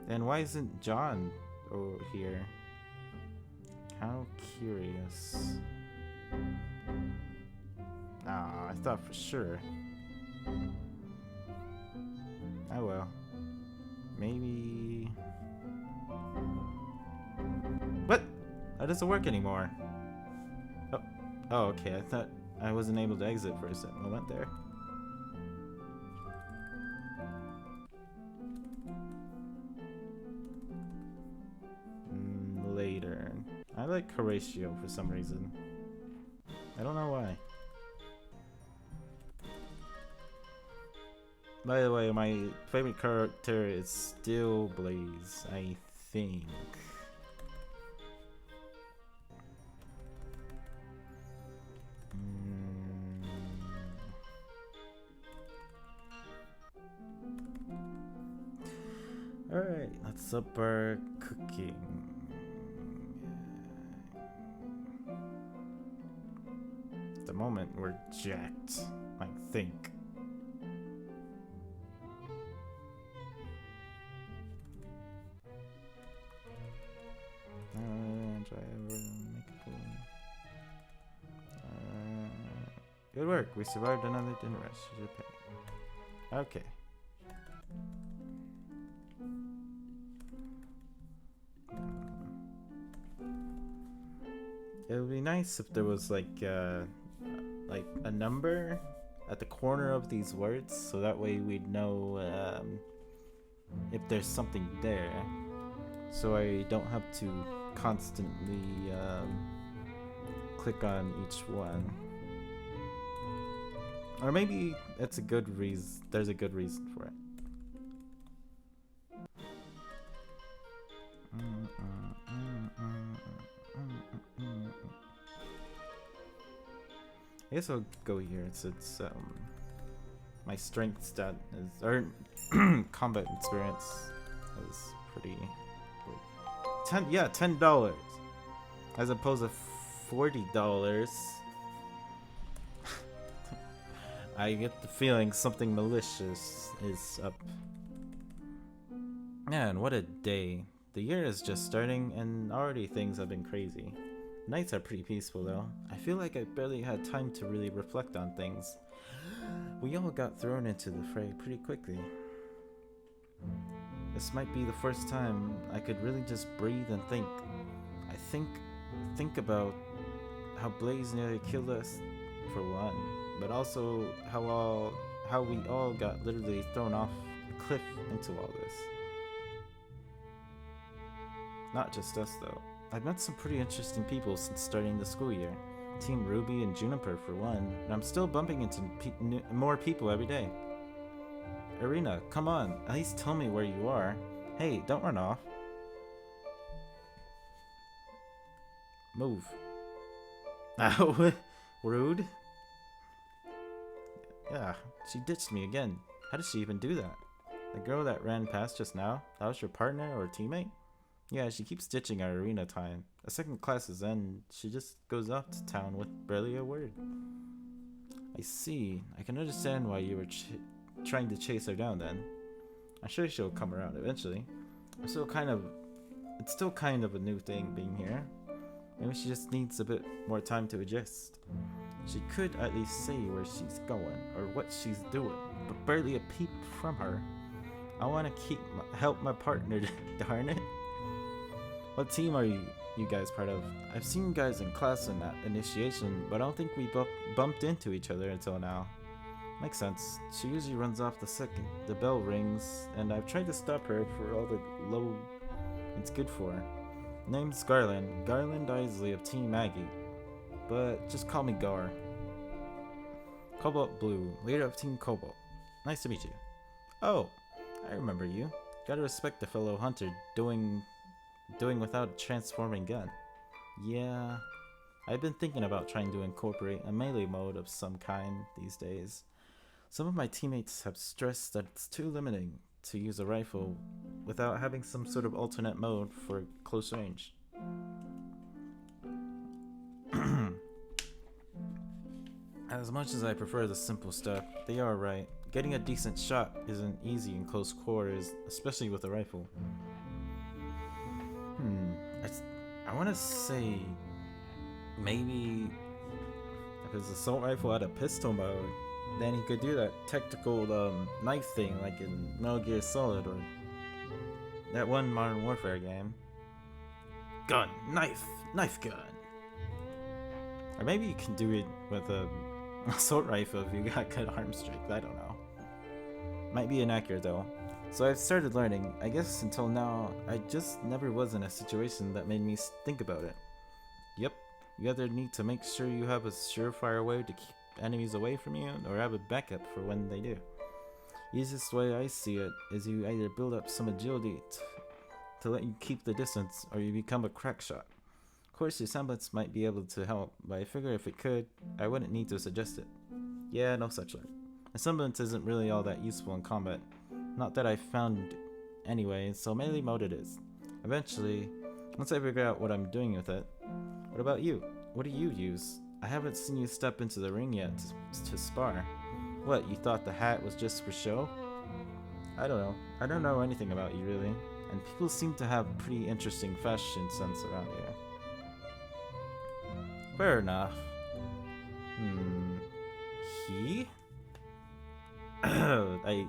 And why isn't John here? How curious. Ah, I thought for sure. Oh well. Maybe... What? That doesn't work anymore. Oh, okay. I thought I wasn't able to exit for a second moment there. Later. I like Horatio for some reason. I don't know why. By the way, my favorite character is still Blaze, I think. Alright, let's up our cooking. At the moment, we're jacked, I think. Good work, we survived another dinner rush. Okay. It would be nice if there was like a number at the corner of these words, so that way we'd know if there's something there, so I don't have to constantly click on each one. Or maybe it's a good reason. There's a good reason for it. I guess I'll go here. It's my strength stat is, or combat experience is pretty good. $10 as opposed to $40. I get the feeling something malicious is up. Man, what a day. The year is just starting and already things have been crazy. Nights are pretty peaceful though. I feel like I barely had time to really reflect on things. We all got thrown into the fray pretty quickly. This might be the first time I could really just breathe and think. I think about how Blaze nearly killed us for one, but also how we all got literally thrown off a cliff into all this. Not just us though. I've met some pretty interesting people since starting the school year. Team Ruby and Juniper for one, and I'm still bumping into more people every day. Irina, come on, at least tell me where you are. Hey, don't run off. Move. Ow, rude. Yeah, she ditched me again. How did she even do that? The girl that ran past just now, that was your partner or teammate? Yeah, she keeps ditching our arena time. The second class is in, she just goes off to town with barely a word. I see. I can understand why you were trying to chase her down then. I'm sure she'll come around eventually. It's still kind of a new thing being here. Maybe she just needs a bit more time to adjust. She could at least say where she's going or what she's doing, but barely a peep from her. I want to help my partner, darn it. What team are you guys part of? I've seen you guys in class in that initiation, but I don't think we bumped into each other until now. Makes sense. She usually runs off the second the bell rings, and I've tried to stop her for all the low it's good for her. Name's Garland Isley of Team Maggie, but just call me Gar. Cobalt Blue, leader of Team Cobalt. Nice to meet you. Oh, I remember you. Gotta respect a fellow hunter doing without a transforming gun. Yeah, I've been thinking about trying to incorporate a melee mode of some kind these days. Some of my teammates have stressed that it's too limiting to use a rifle without having some sort of alternate mode for close range. As much as I prefer the simple stuff, they are right. Getting a decent shot isn't easy in close quarters, especially with a rifle. I want to say maybe if his assault rifle had a pistol mode, then he could do that tactical knife thing like in Metal Gear Solid or that one Modern Warfare game. Gun, knife gun. Or maybe you can do it with a assault rifle if you got good arm strength. I don't know. Might be inaccurate though. So I've started learning. I guess until now, I just never was in a situation that made me think about it. Yep, you either need to make sure you have a surefire way to keep enemies away from you, or have a backup for when they do. Easiest way I see it is you either build up some agility to let you keep the distance, or you become a crack shot. Of course, your semblance might be able to help, but I figure if it could, I wouldn't need to suggest it. Yeah, no such luck. A semblance isn't really all that useful in combat. Not that I found anyway, so melee mode it is. Eventually, once I figure out what I'm doing with it. What about you? What do you use? I haven't seen you step into the ring yet to spar. What, you thought the hat was just for show? I don't know. I don't know anything about you really. And people seem to have pretty interesting fashion sense around here. Fair enough. He? I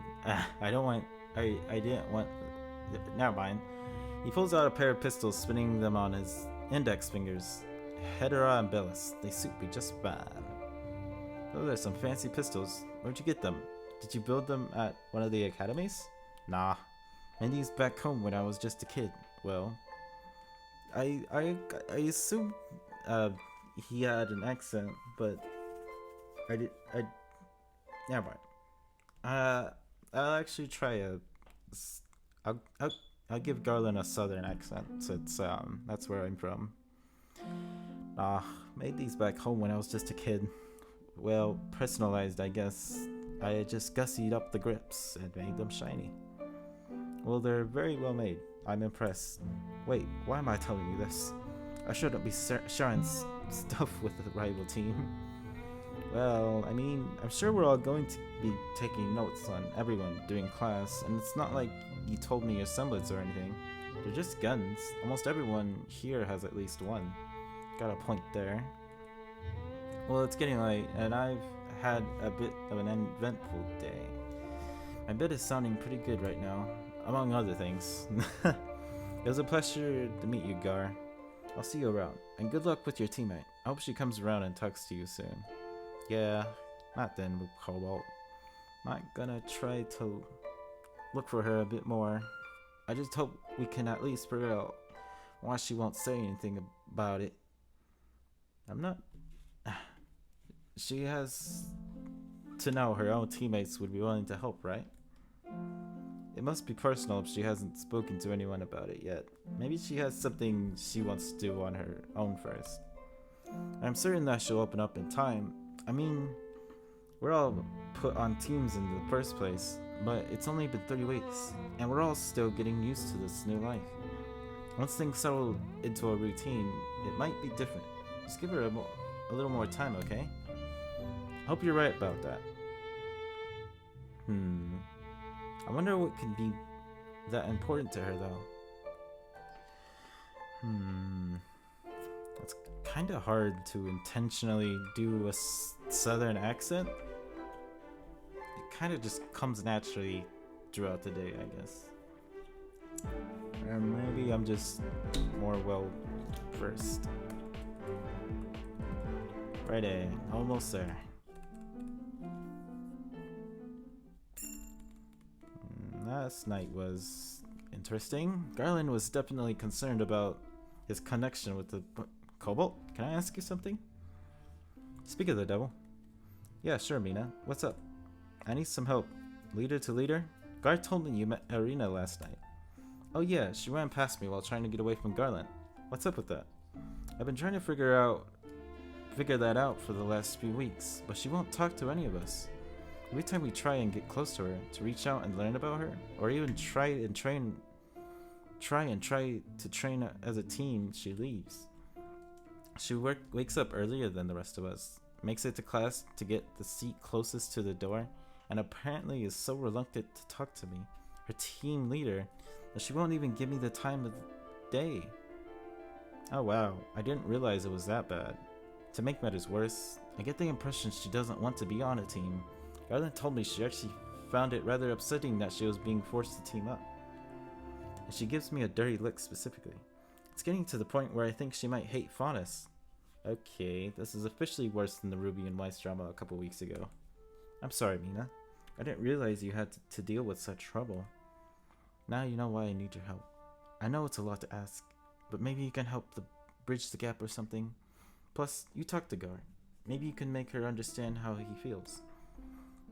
didn't want. Never mind. He pulls out a pair of pistols, spinning them on his index fingers. Hedera and Bellis. They suit me just fine. Those are some fancy pistols. Where'd you get them? Did you build them at one of the academies? Nah. And these back home when I was just a kid. Well, I assume he had an accent, but Yeah, right. Uh, I'll actually try a. s- I'll I'll give Garland a southern accent since that's where I'm from. Ah, made these back home when I was just a kid. Well, personalized, I guess. I just gussied up the grips and made them shiny. Well, they're very well made. I'm impressed. Wait, why am I telling you this? I shouldn't be sharing stuff with the rival team. Well, I mean, I'm sure we're all going to be taking notes on everyone during class, and it's not like you told me your semblance or anything. They're just guns. Almost everyone here has at least one. Got a point there. Well, it's getting late, and I've had a bit of an eventful day. My bed is sounding pretty good right now, among other things. It was a pleasure to meet you, Gar. I'll see you around, and good luck with your teammate. I hope she comes around and talks to you soon. Yeah, not then, Cobalt. Not gonna try to look for her a bit more. I just hope we can at least figure out why she won't say anything about it. I'm not. She has to know her own teammates would be willing to help, right? It must be personal if she hasn't spoken to anyone about it yet. Maybe she has something she wants to do on her own first. I'm certain that she'll open up in time. I mean, we're all put on teams in the first place, but it's only been 30 weeks, and we're all still getting used to this new life. Once things settle into a routine, it might be different. Just give her a little more time, okay? Hope you're right about that. I wonder what could be that important to her, though. It's kind of hard to intentionally do a southern accent. It kind of just comes naturally throughout the day, I guess. Or maybe I'm just more well versed. Friday, almost there. Last night was interesting. Garland was definitely concerned about his connection with the Cobalt. Can I ask you something? Speak of the devil. Yeah, sure, Mina. What's up? I need some help. Leader to leader? Gar told me you met Arena last night. Oh yeah, she ran past me while trying to get away from Garland. What's up with that? I've been trying to figure that out for the last few weeks, but she won't talk to any of us. Every time we try and get close to her, to reach out and learn about her, or even try to train as a team, she leaves. She wakes up earlier than the rest of us, makes it to class to get the seat closest to the door, and apparently is so reluctant to talk to me, her team leader, that she won't even give me the time of the day. Oh wow, I didn't realize it was that bad. To make matters worse, I get the impression she doesn't want to be on a team. Garland told me she actually found it rather upsetting that she was being forced to team up. And she gives me a dirty look specifically. It's getting to the point where I think she might hate Faunus. Okay, this is officially worse than the Ruby and Weiss drama a couple weeks ago. I'm sorry, Mina. I didn't realize you had to deal with such trouble. Now you know why I need your help. I know it's a lot to ask, but maybe you can help bridge the gap or something. Plus, you talked to Gar. Maybe you can make her understand how he feels.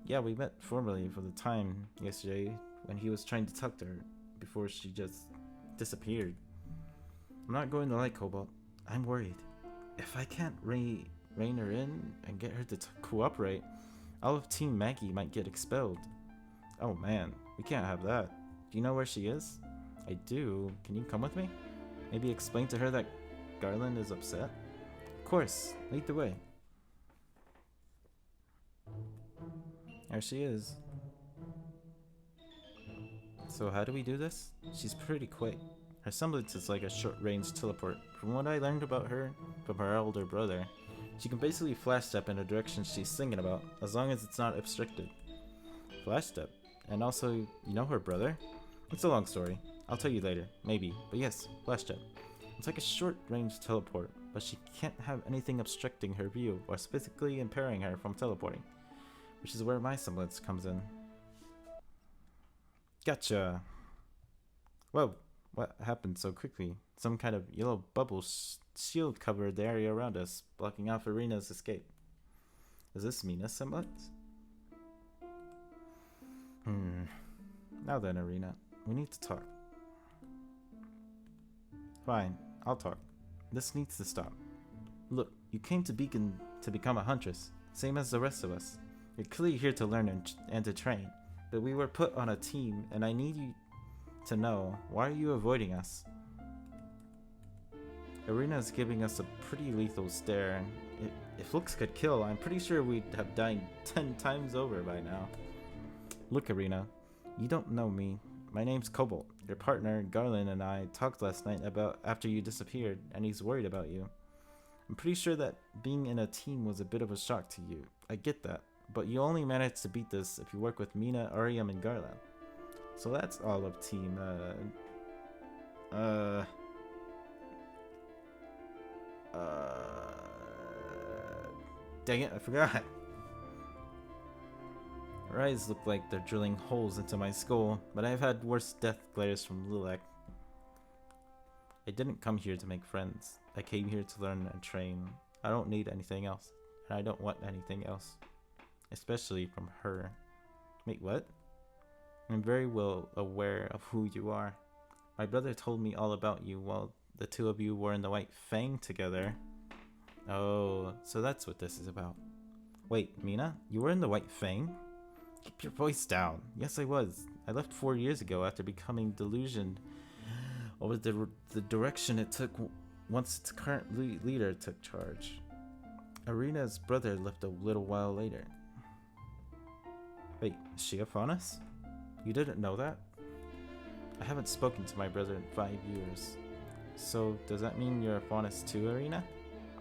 Yeah, we met formally for the time yesterday when he was trying to talk to her before she just disappeared. I'm not going to like Cobalt. I'm worried. If I can't rein her in and get her to cooperate, all of Team Maggie might get expelled. Oh man, we can't have that. Do you know where she is? I do. Can you come with me? Maybe explain to her that Garland is upset? Of course, lead the way. There she is. So how do we do this? She's pretty quick. Her semblance is like a short-range teleport. From what I learned about her from her older brother, she can basically flash step in a direction she's thinking about, as long as it's not obstructed. Flash step? And also, you know her brother? It's a long story. I'll tell you later, maybe. But yes, flash step. It's like a short-range teleport, but she can't have anything obstructing her view or specifically impairing her from teleporting, which is where my semblance comes in. Gotcha. Whoa, what happened so quickly? Some kind of yellow bubble shield covered the area around us, blocking off Arena's escape. Is this Mina's semblance? Hmm. Now then, Arena. We need to talk. Fine, I'll talk. This needs to stop. Look, you came to Beacon to become a huntress, same as the rest of us. You're clearly here to learn and to train, but we were put on a team, and I need you to know, why are you avoiding us? Arena is giving us a pretty lethal stare. If looks could kill, I'm pretty sure we'd have died 10 times over by now. Look, Arena, you don't know me. My name's Cobalt. Your partner, Garland, and I talked last night about after you disappeared, and he's worried about you. I'm pretty sure that being in a team was a bit of a shock to you. I get that, but you only managed to beat this if you work with Mina, Ariam, and Garland. So that's all of team, dang it, I forgot. Her eyes look like they're drilling holes into my skull, but I've had worse death glares from Lilac. I didn't come here to make friends. I came here to learn and train. I don't need anything else, and I don't want anything else. Especially from her. Wait, what? I'm very well aware of who you are. My brother told me all about you while the two of you were in the White Fang together. Oh, so that's what this is about. Wait, Mina, you were in the White Fang? Keep your voice down. Yes, I was. I left 4 years ago after becoming delusioned over the direction it took once its current leader took charge. Arena's brother left a little while later. Wait, is she a Faunus? You didn't know that? I haven't spoken to my brother in 5 years. So, does that mean you're a Faunus too, Arena?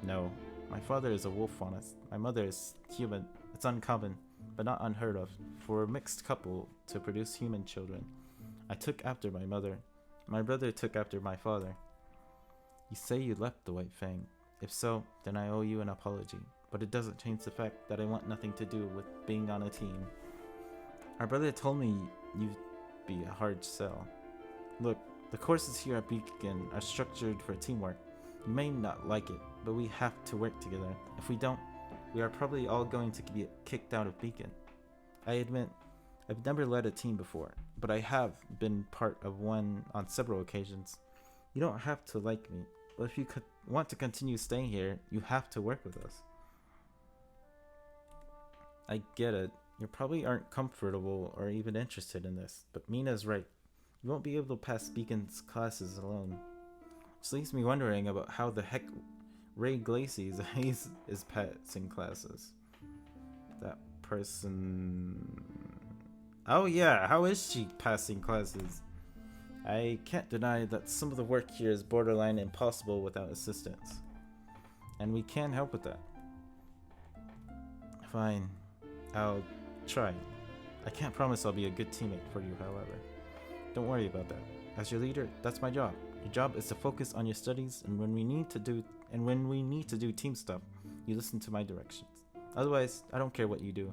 No. My father is a wolf Faunus. My mother is human. It's uncommon, but not unheard of, for a mixed couple to produce human children. I took after my mother. My brother took after my father. You say you left the White Fang. If so, then I owe you an apology, but it doesn't change the fact that I want nothing to do with being on a team. Our brother told me you'd be a hard sell. Look, the courses here at Beacon are structured for teamwork. You may not like it, but we have to work together. If we don't, we are probably all going to get kicked out of Beacon. I admit, I've never led a team before, but I have been part of one on several occasions. You don't have to like me, but if you want to continue staying here, you have to work with us. I get it. You probably aren't comfortable or even interested in this, but Mina's right. You won't be able to pass Beacon's classes alone. Which leaves me wondering about how the heck Ray Glacies is passing classes. That person... Oh yeah, how is she passing classes? I can't deny that some of the work here is borderline impossible without assistance. And we can help with that. Fine. I'll try. I can't promise I'll be a good teammate for you, however. Don't worry about that. As your leader, that's my job. Your job is to focus on your studies, and when we need to do team stuff, you listen to my directions. Otherwise, I don't care what you do,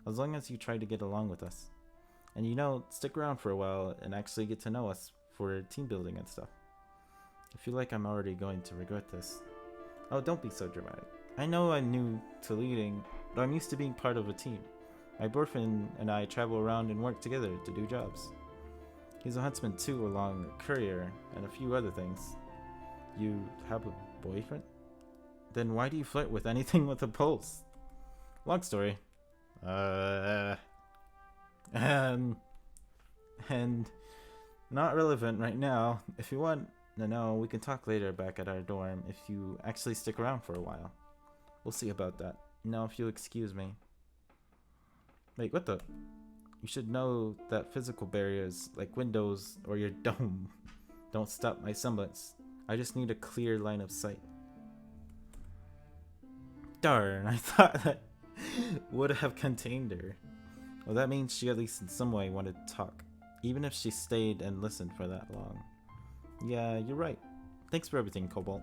as long as you try to get along with us. And stick around for a while and actually get to know us for team building and stuff. I feel like I'm already going to regret this. Oh, don't be so dramatic. I know I'm new to leading, but I'm used to being part of a team. My boyfriend and I travel around and work together to do jobs. He's a huntsman too, along a courier and a few other things. You have a boyfriend? Then why do you flirt with anything with a pulse? Long story. And not relevant right now. If you want to know, we can talk later back at our dorm if you actually stick around for a while. We'll see about that. Now, if you'll excuse me. Wait, what the? You should know that physical barriers, like windows or your dome, don't stop my semblance. I just need a clear line of sight. Darn, I thought that would have contained her. Well, that means she at least in some way wanted to talk, even if she stayed and listened for that long. Yeah, you're right. Thanks for everything, Cobalt.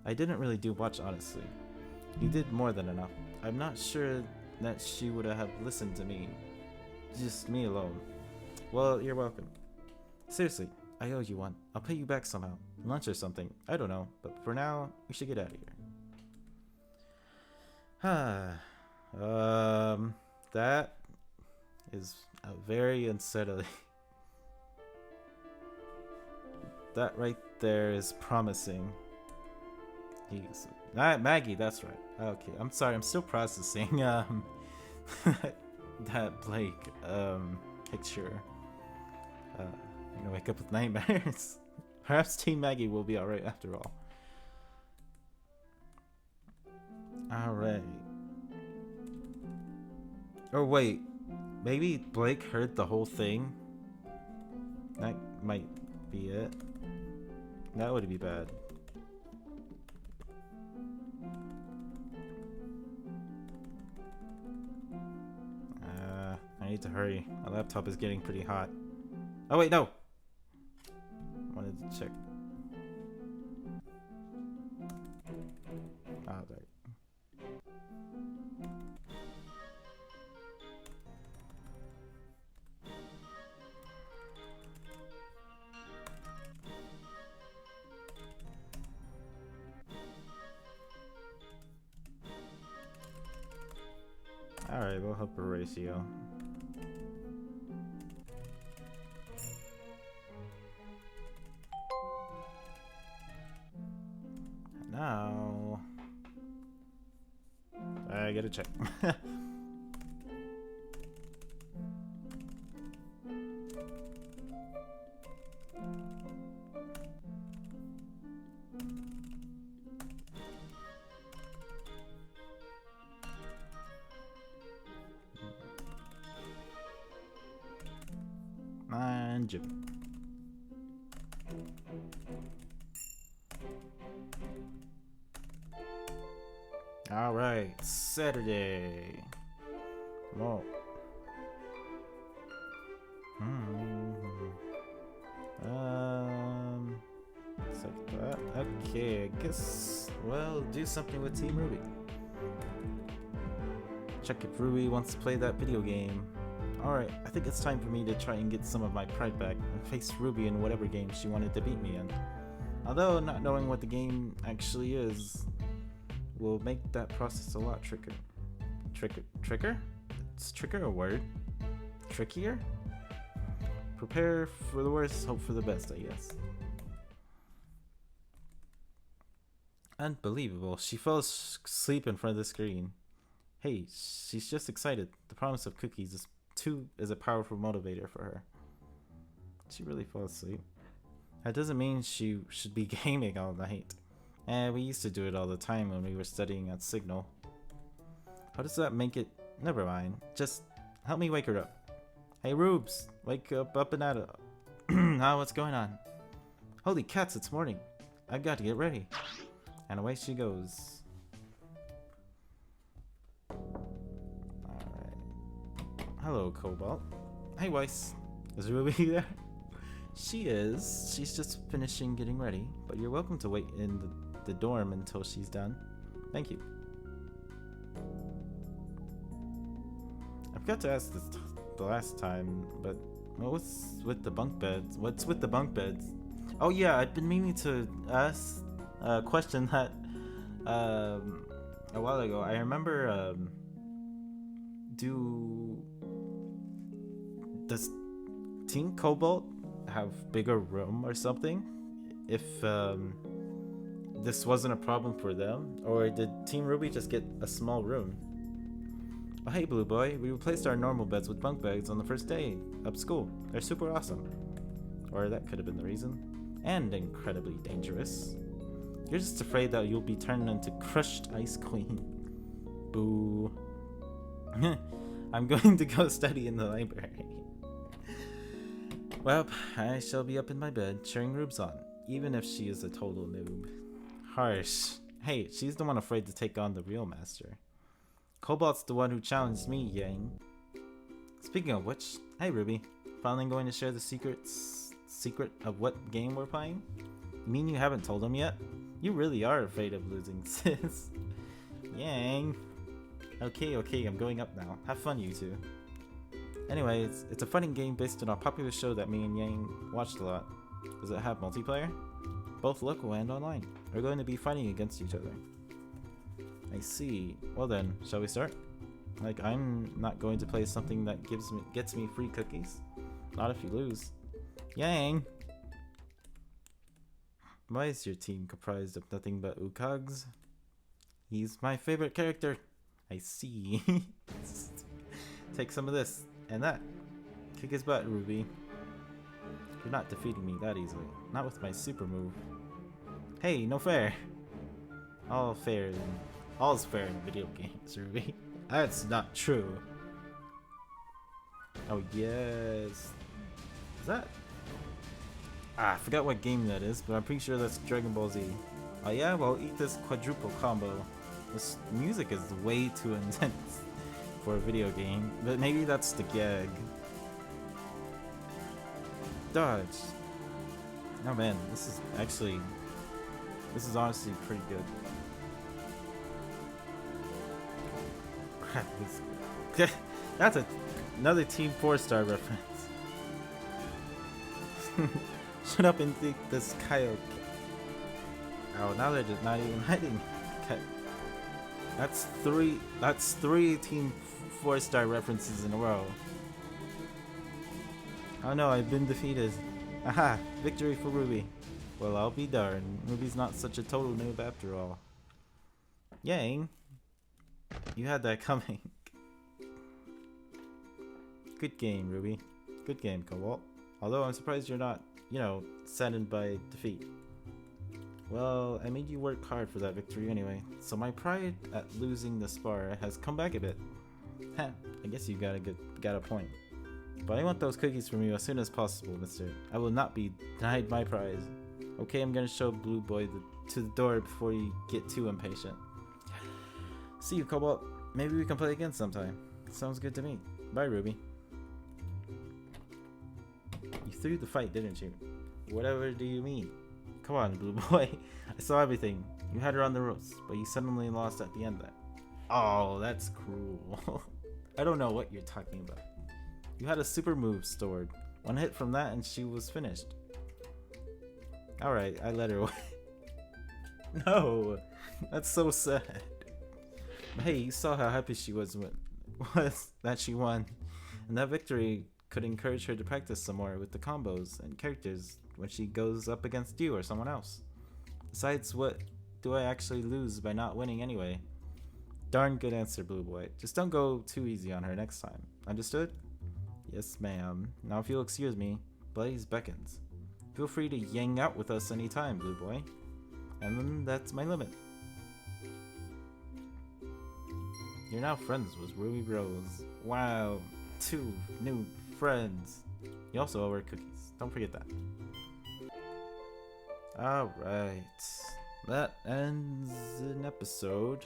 I didn't really do much, honestly. You did more than enough. I'm not sure that she would have listened to me. Just me alone. Well, you're welcome. Seriously, I owe you one. I'll pay you back somehow. Lunch or something. I don't know. But for now, we should get out of here. That is Very unsettling. That right there is promising. Maggie, that's right. Okay, I'm sorry, I'm still processing that Blake picture. I'm gonna wake up with nightmares. Perhaps Team Maggie will be alright after all. Alright. Or wait, maybe Blake heard the whole thing? That might be it. That would be bad. I need to hurry. My laptop is getting pretty hot. Oh wait, no! Wanted to check. Ah, there. Alright, we'll help Horatio. Now I gotta check. And Jim. All right, Saturday. Come on. Looks like that. Okay, I guess we'll do something with Team Ruby. Check if Ruby wants to play that video game. Alright, I think it's time for me to try and get some of my pride back and face Ruby in whatever game she wanted to beat me in. Although not knowing what the game actually is will make that process a lot trickier. Trickier? Is trickier a word? Trickier? Prepare for the worst, hope for the best, I guess. Unbelievable, she fell asleep in front of the screen. Hey, she's just excited. The promise of cookies is a powerful motivator for her. She really fell asleep. That doesn't mean she should be gaming all night. We used to do it all the time when we were studying at Signal. How does that make it? Never mind. Just help me wake her up. Hey Rubes, wake up and at it. Now what's going on? Holy cats, it's morning. I've got to get ready. And away she goes. Alright. Hello, Cobalt. Hey Weiss. Is Ruby there? She is. She's just finishing getting ready, but you're welcome to wait in the dorm until she's done. Thank you. I forgot to ask this the last time, but what's with the bunk beds? What's with the bunk beds? Oh yeah, I've been meaning to ask a question that a while ago. I remember does Team Cobalt have bigger room or something? If this wasn't a problem for them, or did Team Ruby just get a small room? Oh hey Blue Boy, we replaced our normal beds with bunk beds on the first day of school. They're super awesome. Or that could have been the reason. And incredibly dangerous. You're just afraid that you'll be turned into crushed ice queen. Boo. I'm going to go study in the library. Well, I shall be up in my bed, cheering Rubes on, even if she is a total noob. Harsh. Hey, she's the one afraid to take on the real master. Cobalt's the one who challenged me, Yang. Speaking of which, hey Ruby, finally going to share the secret of what game we're playing? You mean you haven't told him yet? You really are afraid of losing, sis. Yang. Okay, I'm going up now. Have fun, you two. Anyways, it's a fighting game based on a popular show that me and Yang watched a lot. Does it have multiplayer? Both local and online. We're going to be fighting against each other. I see. Well then, shall we start? Like, I'm not going to play something that gets me free cookies. Not if you lose. Yang! Why is your team comprised of nothing but Ukags? He's my favorite character. I see. Take some of this and that. Kick his butt, Ruby. You're not defeating me that easily. Not with my super move. Hey, no fair. All's fair in video games, Ruby. That's not true. Oh yes. Is that? I forgot what game that is, but I'm pretty sure that's Dragon Ball Z. Oh yeah, well eat this quadruple combo. This music is way too intense for a video game, but maybe that's the gag. Dodge. Oh man, this is honestly pretty good. Crap, that's another Team 4-star reference. Shut up and think this Kaioken. Oh, now they're just not even hiding. Okay. That's three Team 4-star references in a row. Oh no, I've been defeated. Aha! Victory for Ruby. Well, I'll be darned. Ruby's not such a total noob after all. Yang! You had that coming. Good game, Ruby. Good game, Cobalt. Although I'm surprised you're not, saddened by defeat. Well, I made you work hard for that victory anyway, so my pride at losing the spar has come back a bit. Heh, I guess you got a point. But I want those cookies from you as soon as possible, mister. I will not be denied my prize. Okay, I'm gonna show Blue Boy to the door before you get too impatient. See you, Cobalt. Maybe we can play again sometime. Sounds good to me. Bye, Ruby. You threw the fight, didn't you? Whatever do you mean? Come on, Blue Boy. I saw everything. You had her on the ropes, but you suddenly lost at the end there. Oh, that's cruel. I don't know what you're talking about. You had a super move stored. One hit from that and she was finished. Alright, I let her away. No, that's so sad. But hey, you saw how happy she was that she won. And that victory could encourage her to practice some more with the combos and characters when she goes up against you or someone else. Besides, what do I actually lose by not winning anyway? Darn good answer, Blue Boy. Just don't go too easy on her next time. Understood? Yes, ma'am. Now if you'll excuse me, Blaze beckons. Feel free to yang out with us anytime, Blue Boy. And then that's my limit. You're now friends with Ruby Rose. Wow, 2 new friends. You also owe her cookies. Don't forget that. Alright. That ends an episode.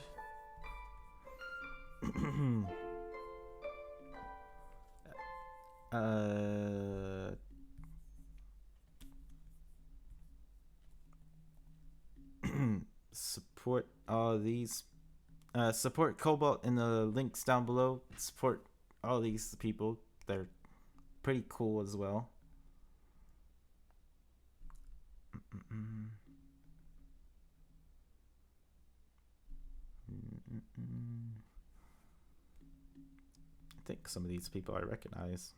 Support all these support Cobalt in the links down below. Support all these people. They're pretty cool as well. I think some of these people I recognize.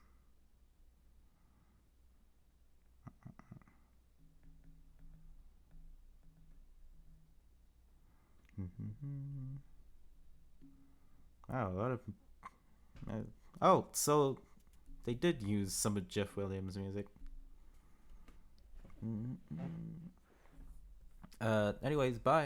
Wow, a lot of oh, so they did use some of Jeff Williams' music. Anyways, bye.